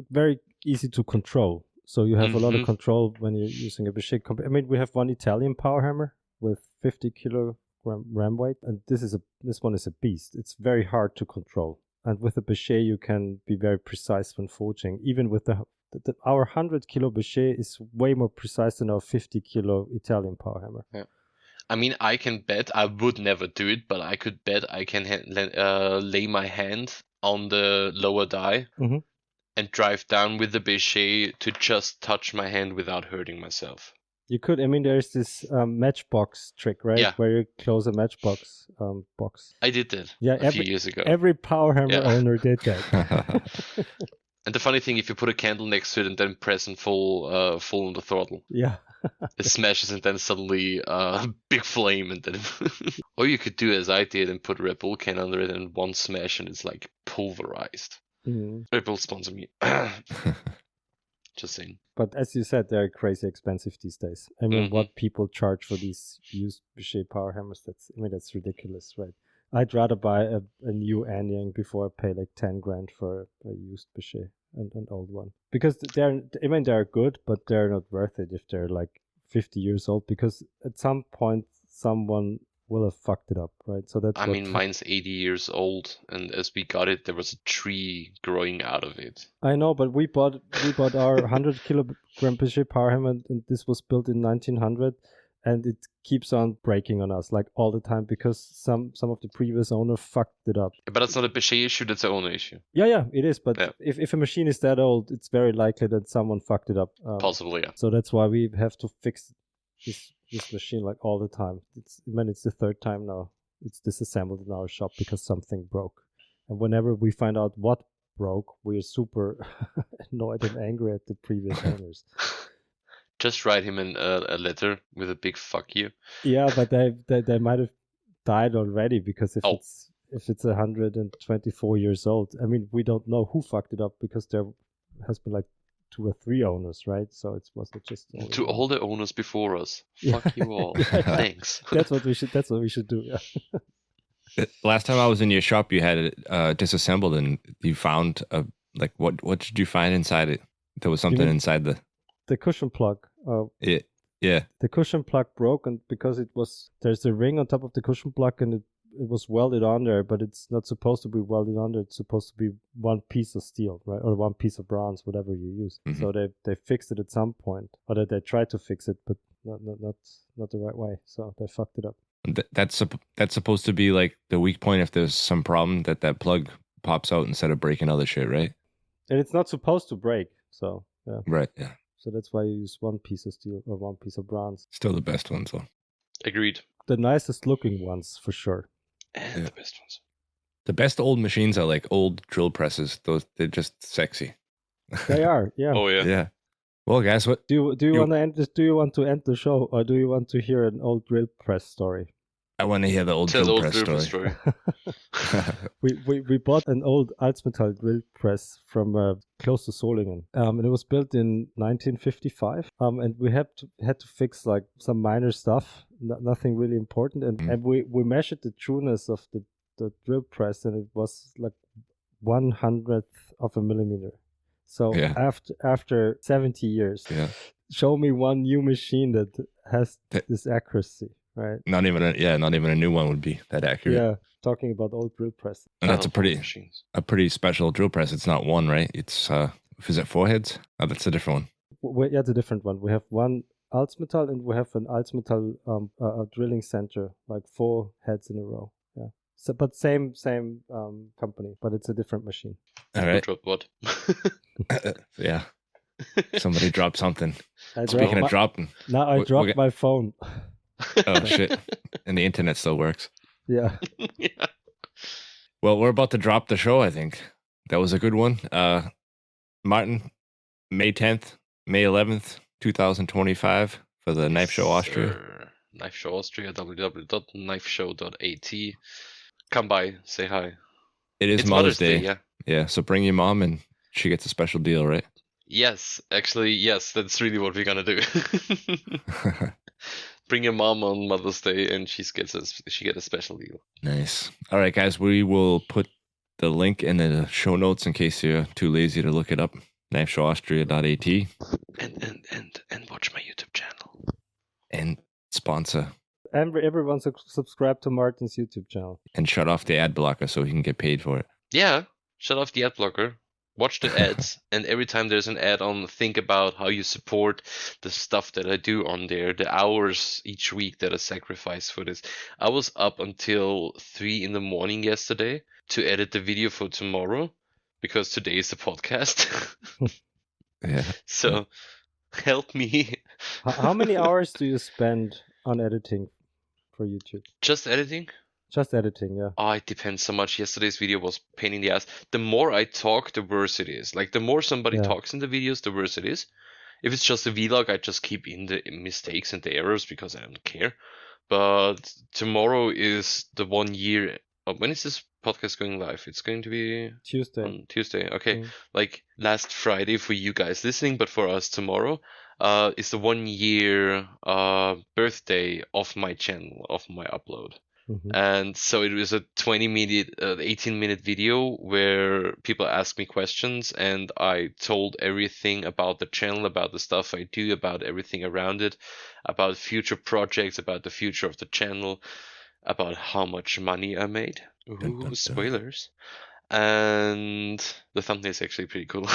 very easy to control. So you have a lot of Mhm. control when you're using a Bichet. I mean, we have one Italian power hammer with 50 kilogram ram weight, and this one is a beast. It's very hard to control. And with a Bichet, you can be very precise when forging. Even with our 100 kilo Bichet is way more precise than our 50 kilo Italian power hammer. Yeah. I mean, I can bet, I would never do it, but I could bet I can lay my hand on the lower die Mhm. and drive down with the Bichet to just touch my hand without hurting myself. You could. I mean, there's this matchbox trick, right? Yeah. Where you close a matchbox box. I did that Yeah, a few years ago. Every power hammer Yeah. owner did that. And the funny thing, if you put a candle next to it and then press and full on the throttle, Yeah. it smashes and then suddenly big flame and then or you could do as I did and put a Red Bull can under it and one smash and it's like pulverized. Mm. Red Bull sponsor me. Just saying. But as you said, they're crazy expensive these days. I mean, what people charge for these used Bichet power hammers, that's ridiculous, right? I'd rather buy a new Anyang before I pay like 10 grand for a used Bichet, an old one. Because they're good, but they're not worth it if they're like 50 years old, because at some point someone will have fucked it up, right? So that's mine's 80 years old, and as we got it, there was a tree growing out of it. I know, but we bought our 100 kilogram Bichet power hammer, and this was built in 1900, and it keeps on breaking on us like all the time because some of the previous owner fucked it up. But that's not a Bichet issue, that's an owner issue. Yeah, it is. But Yeah. if a machine is that old, it's very likely that someone fucked it up. Possibly, yeah. So that's why we have to fix this machine like all the time. It's the third time now. It's disassembled in our shop because something broke. And whenever we find out what broke, we're super annoyed and angry at the previous owners. Just write him a letter with a big fuck you. Yeah, but they might have died already, because if it's 124 years old, I mean, we don't know who fucked it up, because there has been like 2 or 3 owners, right? So it wasn't just to all the owners before us. Yeah. Fuck you all. Thanks. That's what we should do. Yeah. Last time I was in your shop, you had it disassembled, and you found what did you find inside it? There was something inside the cushion plug. Yeah. The cushion plug broke, and because there's a ring on top of the cushion plug, and it was welded on there, but it's not supposed to be welded on there. It's supposed to be one piece of steel, right, or one piece of bronze, whatever you use. Mm-hmm. So they fixed it at some point, or they tried to fix it, but not the right way. So they fucked it up. That's supposed to be like the weak point if there's some problem that plug pops out instead of breaking other shit, right? And it's not supposed to break, so yeah. Right, yeah. So that's why you use one piece of steel or one piece of bronze. Still the best ones, though. Agreed. The nicest looking ones, for sure. And the best ones. The best old machines are like old drill presses. They're just sexy. They are, yeah. Oh yeah. Yeah. Well, guys, what do you want to end this? Do you want to end the show, or do you want to hear an old drill press story? I want to hear the old drill press story. we bought an old Alzmetall drill press from close to Solingen, and it was built in 1955. And we had to fix like some minor stuff, nothing really important, and we measured the trueness of the drill press, and it was like 1/100th of a millimeter. So after 70 years, show me one new machine that has this accuracy. Right. Not even a new one would be that accurate. Yeah, talking about old drill press. And that's a pretty special drill press. It's not one, right? It's is it 4 heads? Oh, that's a different one. Yeah, it's a different one. We have one Alzmetall, and we have an Alzmetall drilling center, like 4 heads in a row. Yeah. So, but same company, but it's a different machine. All right. Who dropped what? Yeah. Somebody dropped something. Speaking of dropping. Now I dropped my phone. Oh shit! And the internet still works. Yeah. Yeah. Well, we're about to drop the show. I think that was a good one. Martin, May 10th, May 11th, 2025 for the Knife Show Austria. Knife Show Austria, www.knifeshow.at. Come by, say hi. It's Mother's Day. Yeah. Yeah. So bring your mom, and she gets a special deal, right? Yes, actually, yes. That's really what we're gonna do. Bring your mom on Mother's Day, and she gets a special deal. Nice. All right, guys. We will put the link in the show notes in case you're too lazy to look it up. knifeshowaustria.at. And watch my YouTube channel. And sponsor. Everyone subscribe to Martin's YouTube channel. And shut off the ad blocker so he can get paid for it. Yeah, shut off the ad blocker. Watch the ads, and every time there's an ad on, think about how you support the stuff that I do on there, the hours each week that I sacrifice for this. I was up until 3 in the morning yesterday to edit the video for tomorrow, because today is the podcast. Yeah. So, help me. How many hours do you spend on editing for YouTube? Just editing? Just editing, yeah. Oh, it depends so much. Yesterday's video was pain in the ass. The more I talk, the worse it is. Like, the more somebody talks in the videos, the worse it is. If it's just a vlog, I just keep in the mistakes and the errors because I don't care. But tomorrow is the 1 year when is this podcast going live? It's going to be Tuesday. on Tuesday. Okay. Mm. Like last Friday for you guys listening, but for us tomorrow, is the 1 year birthday of my channel, of my upload. Mhm. And so it was a 18-minute video where people asked me questions and I told everything about the channel, about the stuff I do, about everything around it, about future projects, about the future of the channel, about how much money I made. Dun, dun, Ooh, dun. spoilers. And the thumbnail is actually pretty cool.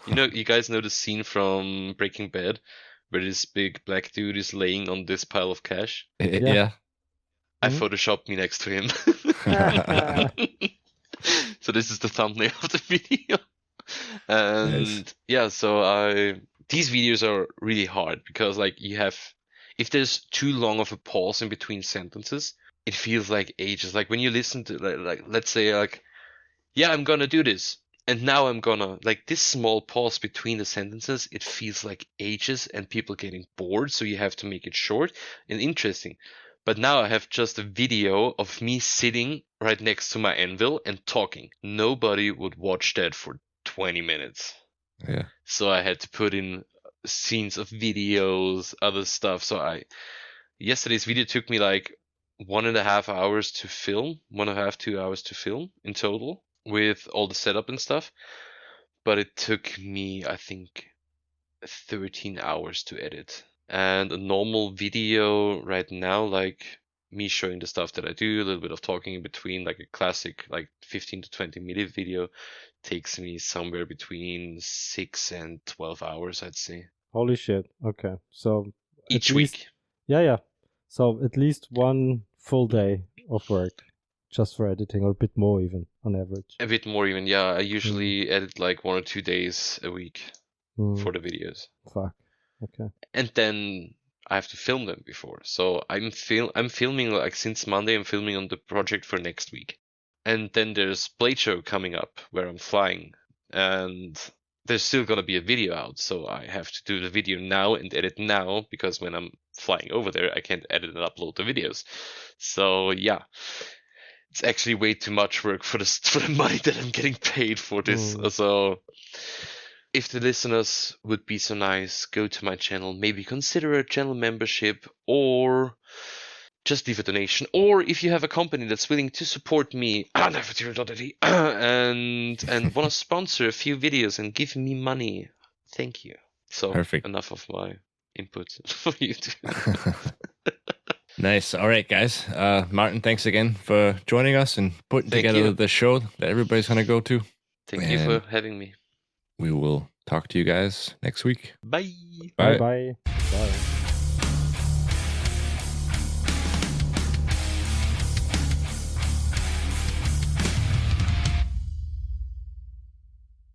You guys know the scene from Breaking Bad where this big black dude is laying on this pile of cash? Yeah. I Mhm. photoshopped me next to him. So this is the thumbnail of the video. And yeah, so these videos are really hard because like if there's too long of a pause in between sentences, it feels like ages. Like when you listen to like let's say like, yeah, I'm gonna do this. And now I'm gonna, like this small pause between the sentences, it feels like ages and people getting bored. So you have to make it short and interesting. But now I have just a video of me sitting right next to my anvil and talking. Nobody would watch that for 20 minutes. Yeah. So I had to put in scenes of videos, other stuff. So yesterday's video took me like 1.5 hours to film, 1.5, 2 hours to film in total with all the setup and stuff. But it took me, I think, 13 hours to edit. And a normal video right now, like me showing the stuff that I do, a little bit of talking in between, like a classic, like 15 to 20-minute video, takes me somewhere between 6 and 12 hours, I'd say. Holy shit. Okay. So Each at least, week. yeah. So at least one full day of work just for editing, or a bit more even on average. A bit more even, yeah. I usually edit like 1 or 2 days a week Mm, for the videos. fuck. Okay. And then I have to film them before. So I'm filming like since Monday. I'm filming on the project for next week, and then there's Blade Show coming up where I'm flying, and there's still gonna be a video out. So I have to do the video now and edit now because when I'm flying over there, I can't edit and upload the videos. So yeah, it's actually way too much work for the money that I'm getting paid for this. Mm. So if the listeners would be so nice, go to my channel, maybe consider a channel membership or just leave a donation. Or if you have a company that's willing to support me and want to sponsor a few videos and give me money, thank you. So Perfect. enough of my input for you two. Nice. All right, guys. Martin, thanks again for joining us and putting Thank together you. the show that everybody's going to go to. Thank you for having me. We will talk to you guys next week. Bye. Bye. Bye. Bye.